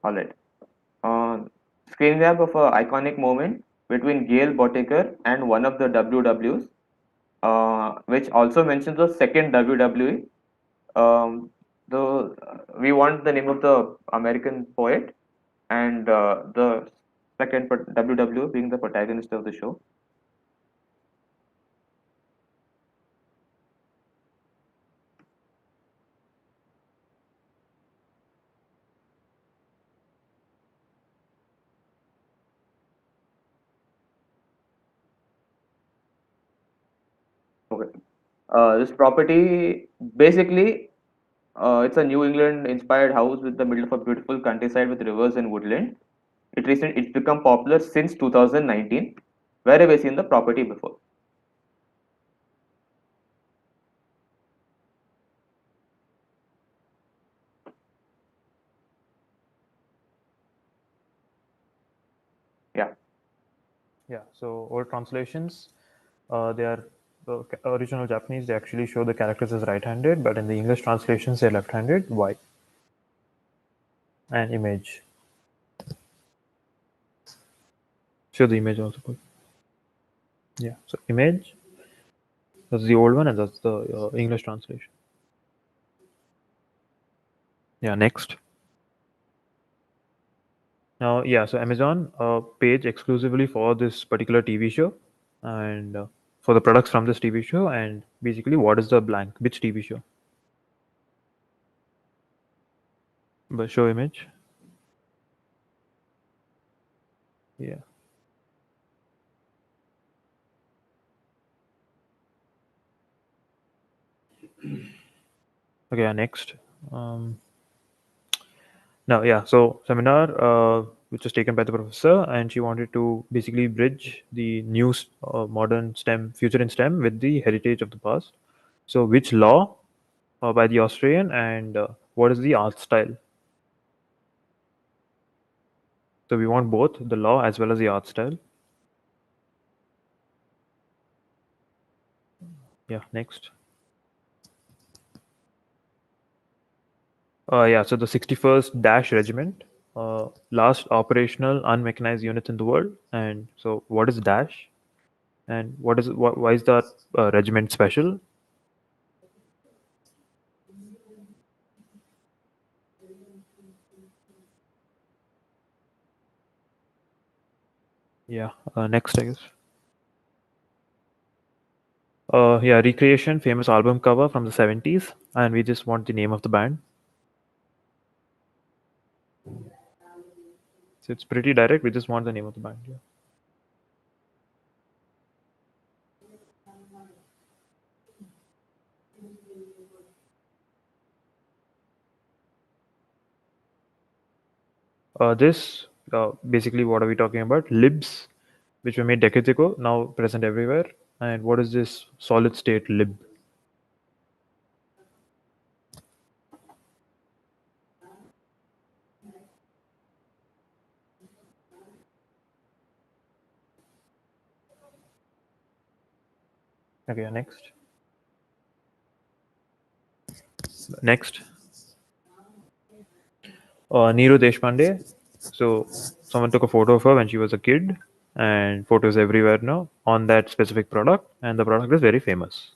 All right. Uh, Screen grab of an iconic moment between Gail Bottaker and one of the WWs, which also mentions the second WWE. We want the name of the American poet and the second WW being the protagonist of the show. Okay. This property basically it's a New England inspired house with the middle of a beautiful countryside with rivers and woodland. It's become popular since 2019. Where have you seen the property before? Yeah. Yeah, so old translations, they are original Japanese. They actually show the characters as right-handed, but in the English translations, they're left-handed. Why? And image. Show the image also. Please. Yeah. So image. That's the old one, and that's the English translation. Yeah. Next. Now, yeah. So Amazon page exclusively for this particular TV show, and for the products from this TV show, and basically, what is the blank? Which TV show? But show image. Yeah. Okay, next. Um, Now, yeah, so seminar which was taken by the professor, and she wanted to basically bridge the new modern STEM future in STEM with the heritage of the past. So, which law by the Australian, and what is the art style? So, we want both the law as well as the art style. Yeah, next. Yeah, so the 61st Dash Regiment, last operational unmechanized units in the world. And so, what is Dash? And why is that regiment special? Yeah, next, I guess. Yeah, Recreation, famous album cover from the 70s, and we just want the name of the band. So it's pretty direct. We just want the name of the band. Yeah. This basically, what are we talking about? Libs, which were made decades ago, now present everywhere. And what is this solid state lib? Okay, next. Next. Neeru Deshpande. So someone took a photo of her when she was a kid, and photos everywhere now on that specific product, and the product is very famous.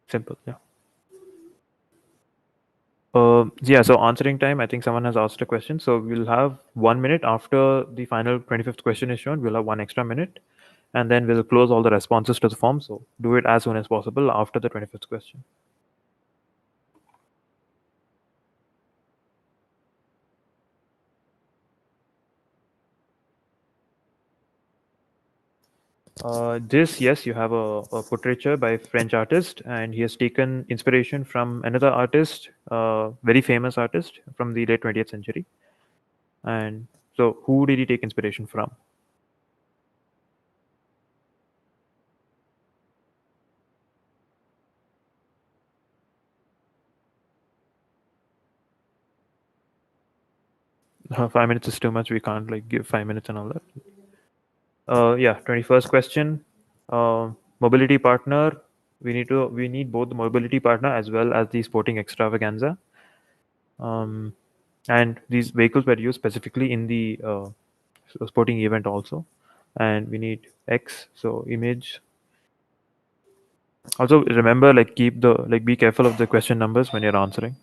Simple, yeah. Yeah, so answering time, I think someone has asked a question. So we'll have 1 minute after the final 25th question is shown. We'll have one extra minute, and then we'll close all the responses to the form. So do it as soon as possible after the 25th question. This, yes, you have a portraiture by a French artist, and he has taken inspiration from another artist, very famous artist from the late 20th century. And so, who did he take inspiration from? Five minutes is too much. We can't like give 5 minutes and all that. Yeah, 21st question. Mobility partner. We need both the mobility partner as well as the sporting extravaganza. Um, and these vehicles were used specifically in the sporting event also. And we need X, so image. Also remember, like keep the like be careful of the question numbers when you're answering.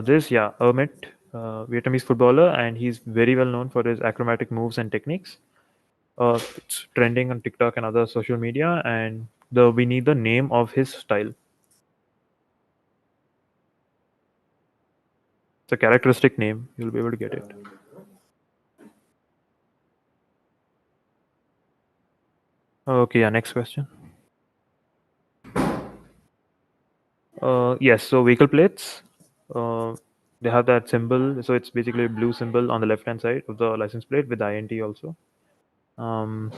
This, yeah, Hermit, Vietnamese footballer, and he's very well known for his acrobatic moves and techniques. It's trending on TikTok and other social media, and we need the name of his style. It's a characteristic name. You'll be able to get it. Okay, yeah, next question. Yes, so vehicle plates. Uh, they have that symbol, so it's basically a blue symbol on the left-hand side of the license plate with INT also. Um,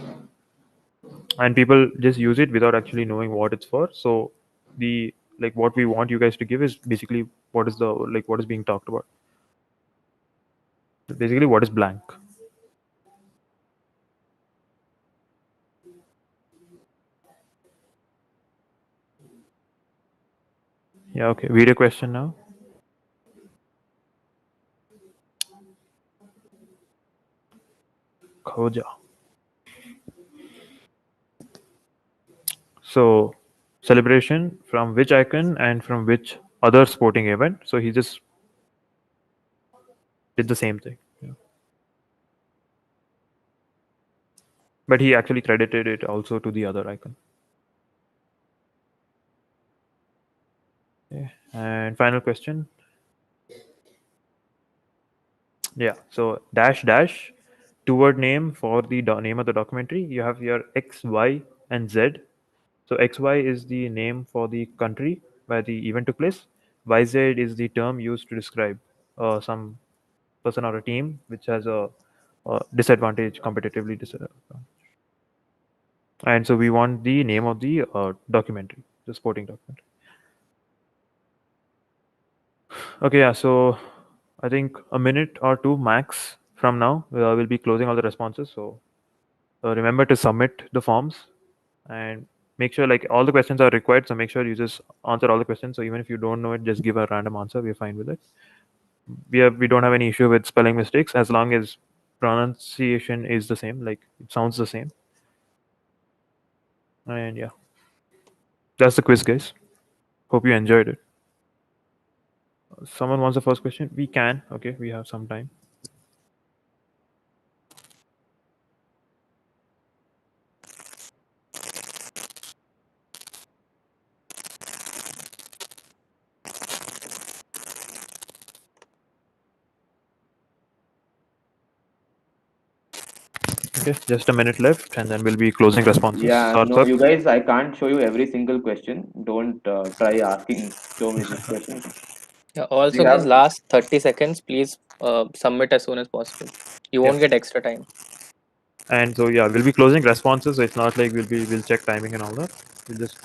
and people just use it without actually knowing what it's for. So the like what we want you guys to give is basically what is the like what is being talked about. Basically, what is blank? Yeah, okay. Read a question now. Khoja. So, celebration from which icon and from which other sporting event? So he just did the same thing. Yeah. But he actually credited it also to the other icon. Okay. And final question. Yeah. So dash dash, two-word name for the name of the documentary. You have your X, Y, and Z. So XY is the name for the country where the event took place. YZ is the term used to describe some person or a team which has a disadvantage, competitively disadvantage. And so we want the name of the documentary, the sporting documentary. Okay, yeah. So I think a minute or two max from now, we'll be closing all the responses. So remember to submit the forms and make sure like all the questions are required. So make sure you just answer all the questions. So even if you don't know it, just give a random answer. We're fine with it. We don't have any issue with spelling mistakes as long as pronunciation is the same. Like it sounds the same. And yeah, that's the quiz, guys. Hope you enjoyed it. Someone wants the first question? We can. Okay, we have some time. Okay, just a minute left, and then we'll be closing responses. Yeah, no, Sarthak? you guys, I can't show you every single question. Don't try asking so many questions. Yeah, We also, guys, have, last 30 seconds, please submit as soon as possible. You won't get extra time. And so yeah, we'll be closing responses. So it's not like we'll check timing and all that. We'll just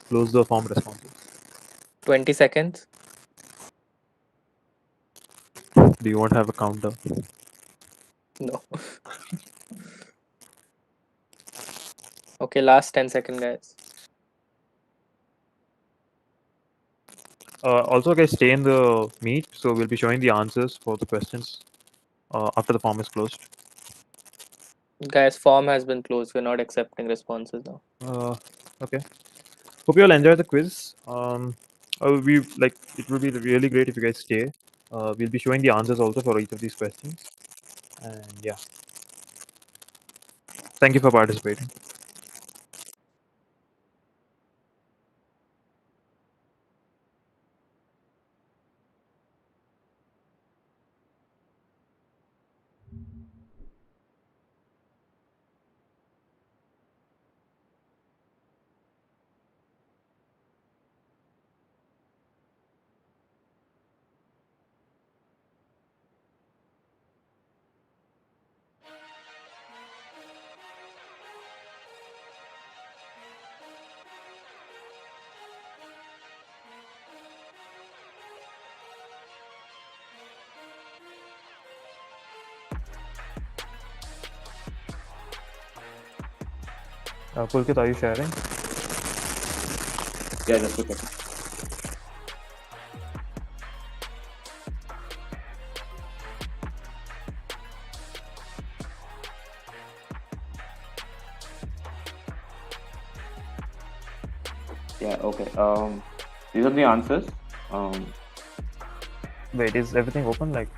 close the form responses. 20 seconds. Do you want to have a counter? No. Okay, last 10 seconds, guys. Also, guys, stay in the meet. So we'll be showing the answers for the questions after the form is closed. Guys, form has been closed. We're not accepting responses now. Okay. Hope you all enjoy the quiz. We like it would be really great if you guys stay. We'll be showing the answers also for each of these questions. And yeah, thank you for participating. Pulkit, are you sharing? yeah, just a second. Yeah, okay. These are the answers. Wait, is everything open? Like,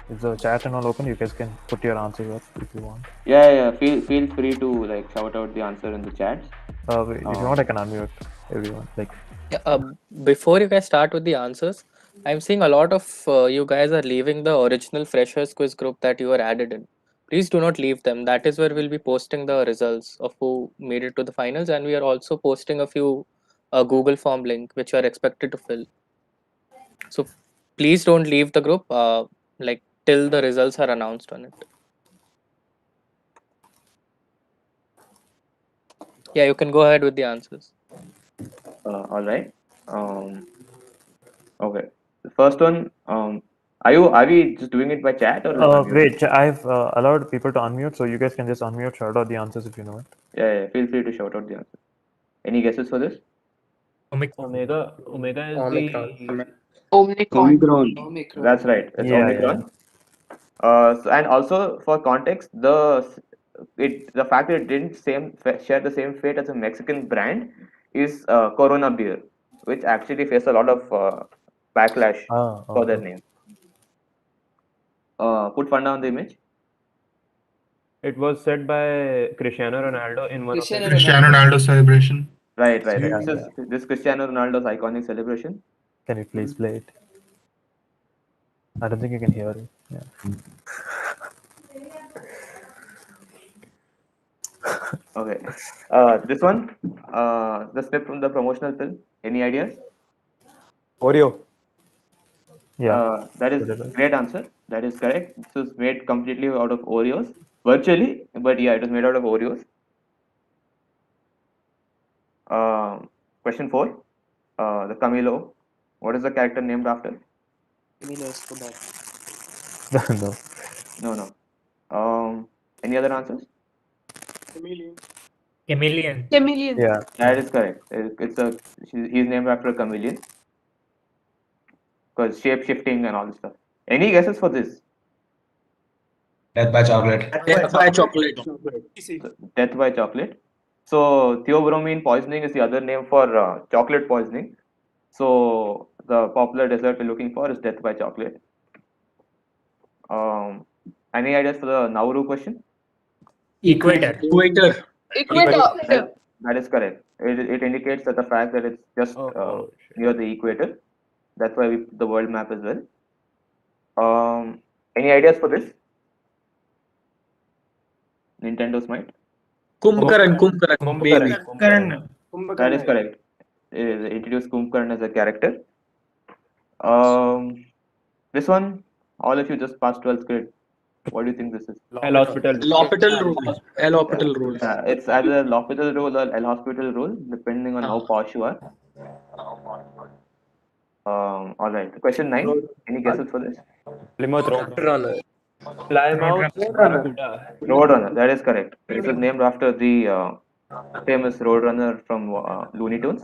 is the chat and all open? You guys can put your answers up if you want. Yeah. Feel free to like shout out the answer in the chats. Wait, if you want, I can unmute everyone. Like, Yeah, before you guys start with the answers, I'm seeing a lot of you guys are leaving the original freshers quiz group that you were added in. Please do not leave them. That is where we'll be posting the results of who made it to the finals, and we are also posting a few Google form link which you are expected to fill. So please don't leave the group like till the results are announced on it. Yeah, you can go ahead with the answers. All right. Okay. The first one. Are we just doing it by chat or unmute? wait, I've allowed people to unmute, so you guys can just unmute, shout out the answers if you know it. Yeah. Feel free to shout out the answer. Any guesses for this? Omega is Omicron. Omicron. That's right. It's Yeah, Omicron. And also for context, the fact that it didn't share the same fate as a Mexican brand is Corona beer, which actually faced a lot of backlash for their okay. name. Put Funda on the image. It was said by Cristiano Ronaldo in one of his Cristiano Ronaldo celebration. Right. Yeah, This Cristiano Ronaldo's iconic celebration. Can you please play it? I don't think you can hear it. Yeah. Okay. This one, the script from the promotional film. Any ideas? Oreo. Yeah. That is Whatever. great answer. That is correct. This was made completely out of Oreos, virtually, but yeah, it was made out of Oreos. Question 4. The Camilo. What is the character named after? No. No. Any other answers? Chameleon. Yeah. That is correct. He's named after a chameleon because shape shifting and all this stuff. Any guesses for this? Death by chocolate. Death by chocolate. So, death by chocolate. So theobromine poisoning is the other name for chocolate poisoning. So the popular dessert we're looking for is death by chocolate. Um, any ideas for the Nauru question? Equator. Equator. That is correct. It indicates that the fact that it's just Shit. near the equator. That's why we put the world map as well. Any ideas for this? Nintendo Smite. Kumbhakaran. Maybe. Kumbhakaran. That is correct. It introduced Kumbhakaran as a character. This one, all of you just passed 12th grade. What do you think this is? El Hospital. L'Hopital rule. El Hospital rule. It's either L'Hospital rule or El Hospital rule, depending on how posh you are. All right. Question 9. Any guesses for this? Plymouth Rock. Runner. Plymouth Barracuda. Roadrunner. That is correct. It was named after the famous Roadrunner from Looney Tunes.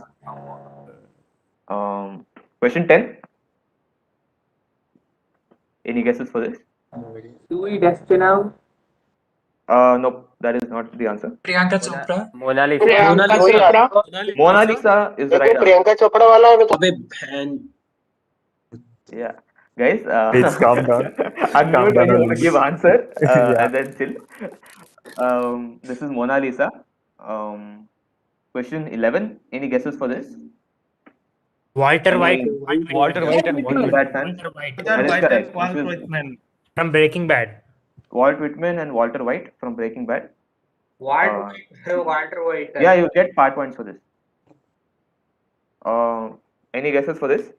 Question 10. Any guesses for this? Nope. That is not the answer. Priyanka Chopra. Mona Lisa. Mona Lisa is the right answer. अबे बहन. Yeah. Guys, Please calm down. unmute when you want to please. give answer Yeah. and then chill. This is Mona Lisa. Question 11. Any guesses for this? Walter White. Walter White and Breaking Bad fans? Walter White. That is correct. This is From Breaking Bad. Walt Whitman and Walter White from Breaking Bad. Walter White. Yeah, you get 5 points for this. Any guesses for this?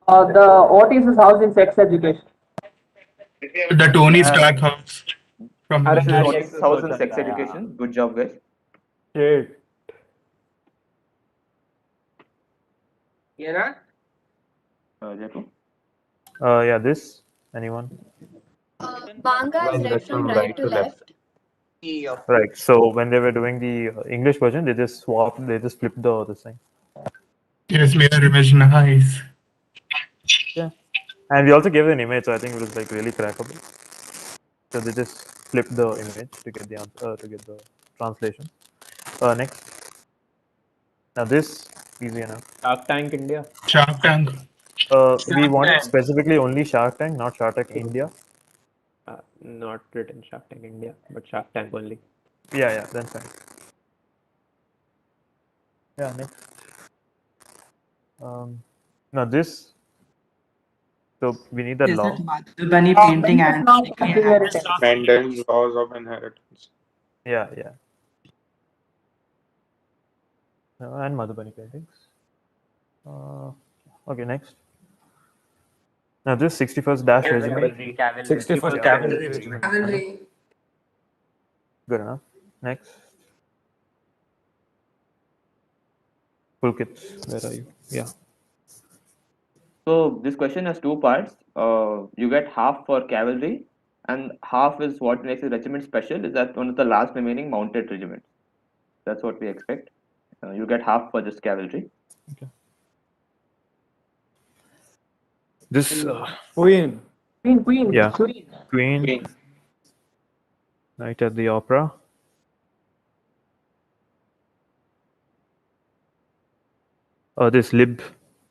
What is his house in sex education? The Tony Stark house from This is Yes, Tony's yes, house in yes, sex yeah. education. Good job, guys. Shit. Jatu? Yeah, this. Anyone? Manga is read from right to left. Right. So when they were doing the English version, they just swapped. They just flipped the this thing. Yes, mirror image, nice. Yeah. And we also gave an image, so I think it was like really crackable. So they just flipped the image to get the answer, to get the translation. Next. Now this easy enough. Shark Tank India. Shark Tank. We wanted Tank. specifically only Shark Tank, not Shark Tank India. Not written Shark Tank India, but Shark Tank only. Yeah, then fine. Yeah, next. Now this. So we need the Is law. it Madhubani painting and Mendel's laws of inheritance. Yeah. And Madhubani paintings. Okay, next. Now this 61st Dash Regiment. 61st Cavalry Regiment. Good enough. Next. Pulkit, where are you? Yeah. So this question has 2 parts. You get half for cavalry, and half is what makes the regiment special. Is that one of the last remaining mounted regiments? That's what we expect. You get half for just cavalry. This Queen. yeah. Queen. Night at the Opera. This lib.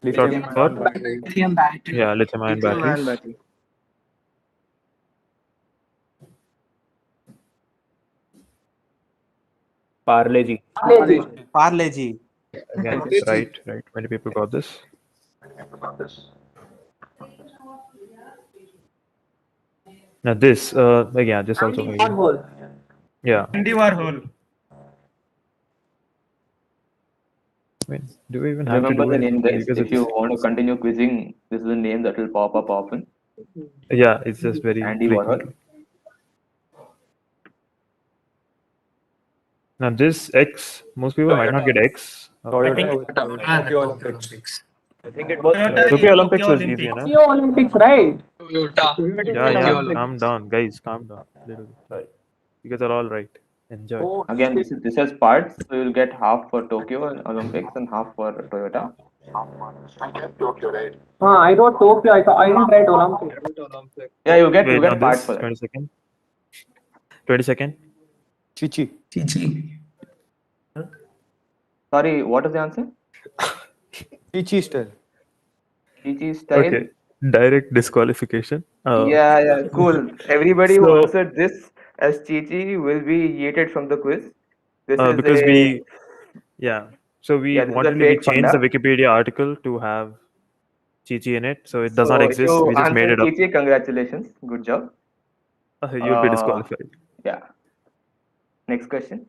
Lithium Short ion battery. lithium battery? Yeah, lithium ion batteries. Parle G. Parle G. Again, right. Many people got this. Now this, yeah, this also maybe. Warhol. Yeah. Andy Warhol. I mean, do we even have to Remember do the name, anything? guys. Because If you it's want to continue quizzing, this is a name that will pop up often. yeah, it's just very Andy Warhol. frequently. Now this X, most people might not get X. I think Tokyo Olympics. I think it was Toyota Tokyo is Olympics Tokyo was easy Olympics. enough. Rio Olympics, right? Yeah, yeah. Olympics. Calm down, guys. Calm down. Little bit. Sorry. You guys are all right. Enjoy. Oh, Again, shit. this has parts, so you'll get half for Tokyo Olympics and half for Toyota. I wrote Tokyo. I didn't write Olympics. Yeah, you Wait, now get parts this for that. 20 second. 20 second. Chichi. Sorry, what is the answer? Chichi style. Chi style. Okay. Direct disqualification. Yeah, cool. Everybody who So- answered this as Chi will be yeeted from the quiz. This is because a so we Yeah, this is a wanted to fake change the panda. Wikipedia article to have Chichi in it, so it does not So if exist. you We just made answered it up. Chi, congratulations. Good job. You'll be disqualified. Yeah. Next question.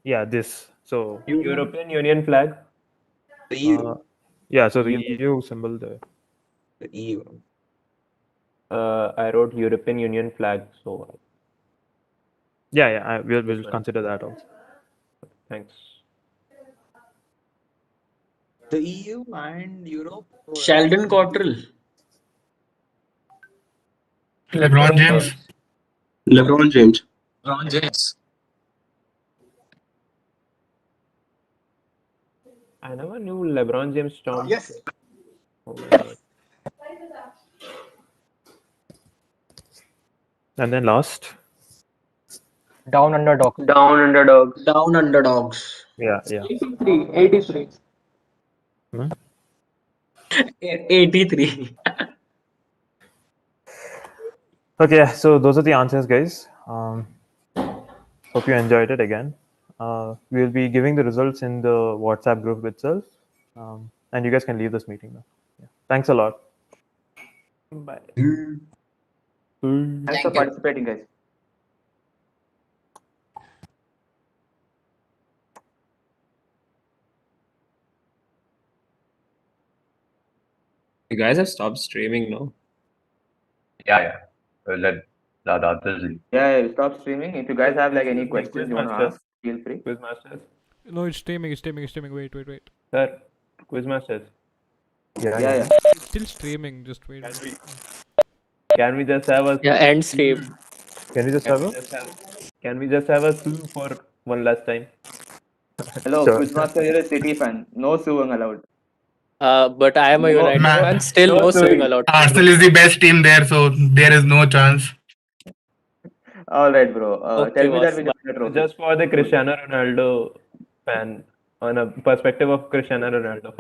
Yeah, this. So European Union flag. yeah, so the EU symbol there. I wrote European Union flag, so Yeah, we'll consider that also. thanks. The EU and Europe. Sheldon Cottrell. LeBron James. LeBron James. LeBron James. I never knew LeBron James stormed. Yes. Oh my god. And then last. Down underdog. Down underdogs. Yeah. 83. Hmm? 83. Okay, so those are the answers, guys. Hope you enjoyed it again. We'll be giving the results in the WhatsApp group itself. And you guys can leave this meeting now. Yeah. Thanks a lot. Bye. Thanks for participating, guys. You guys have stopped streaming now. Yeah. Let the others leave. Yeah, stop streaming. If you guys have like any questions you want to ask, feel free. Quizmasters. No, it's streaming. Wait. Sir, Quizmasters. Yeah. It's still streaming. Just wait. Can we just have a End stream. Can we just have a? Can we just have a sue for one last time? Hello, Sure. Quizmaster, you're a City fan. No suing allowed. But I am a United man. fan. Still no suing allowed. Arsenal is the best team there, so there is no chance. All right, bro. Okay, Tell me that boss. we can win a trophy. Just for the Cristiano Ronaldo fan, on a perspective of Cristiano Ronaldo fan.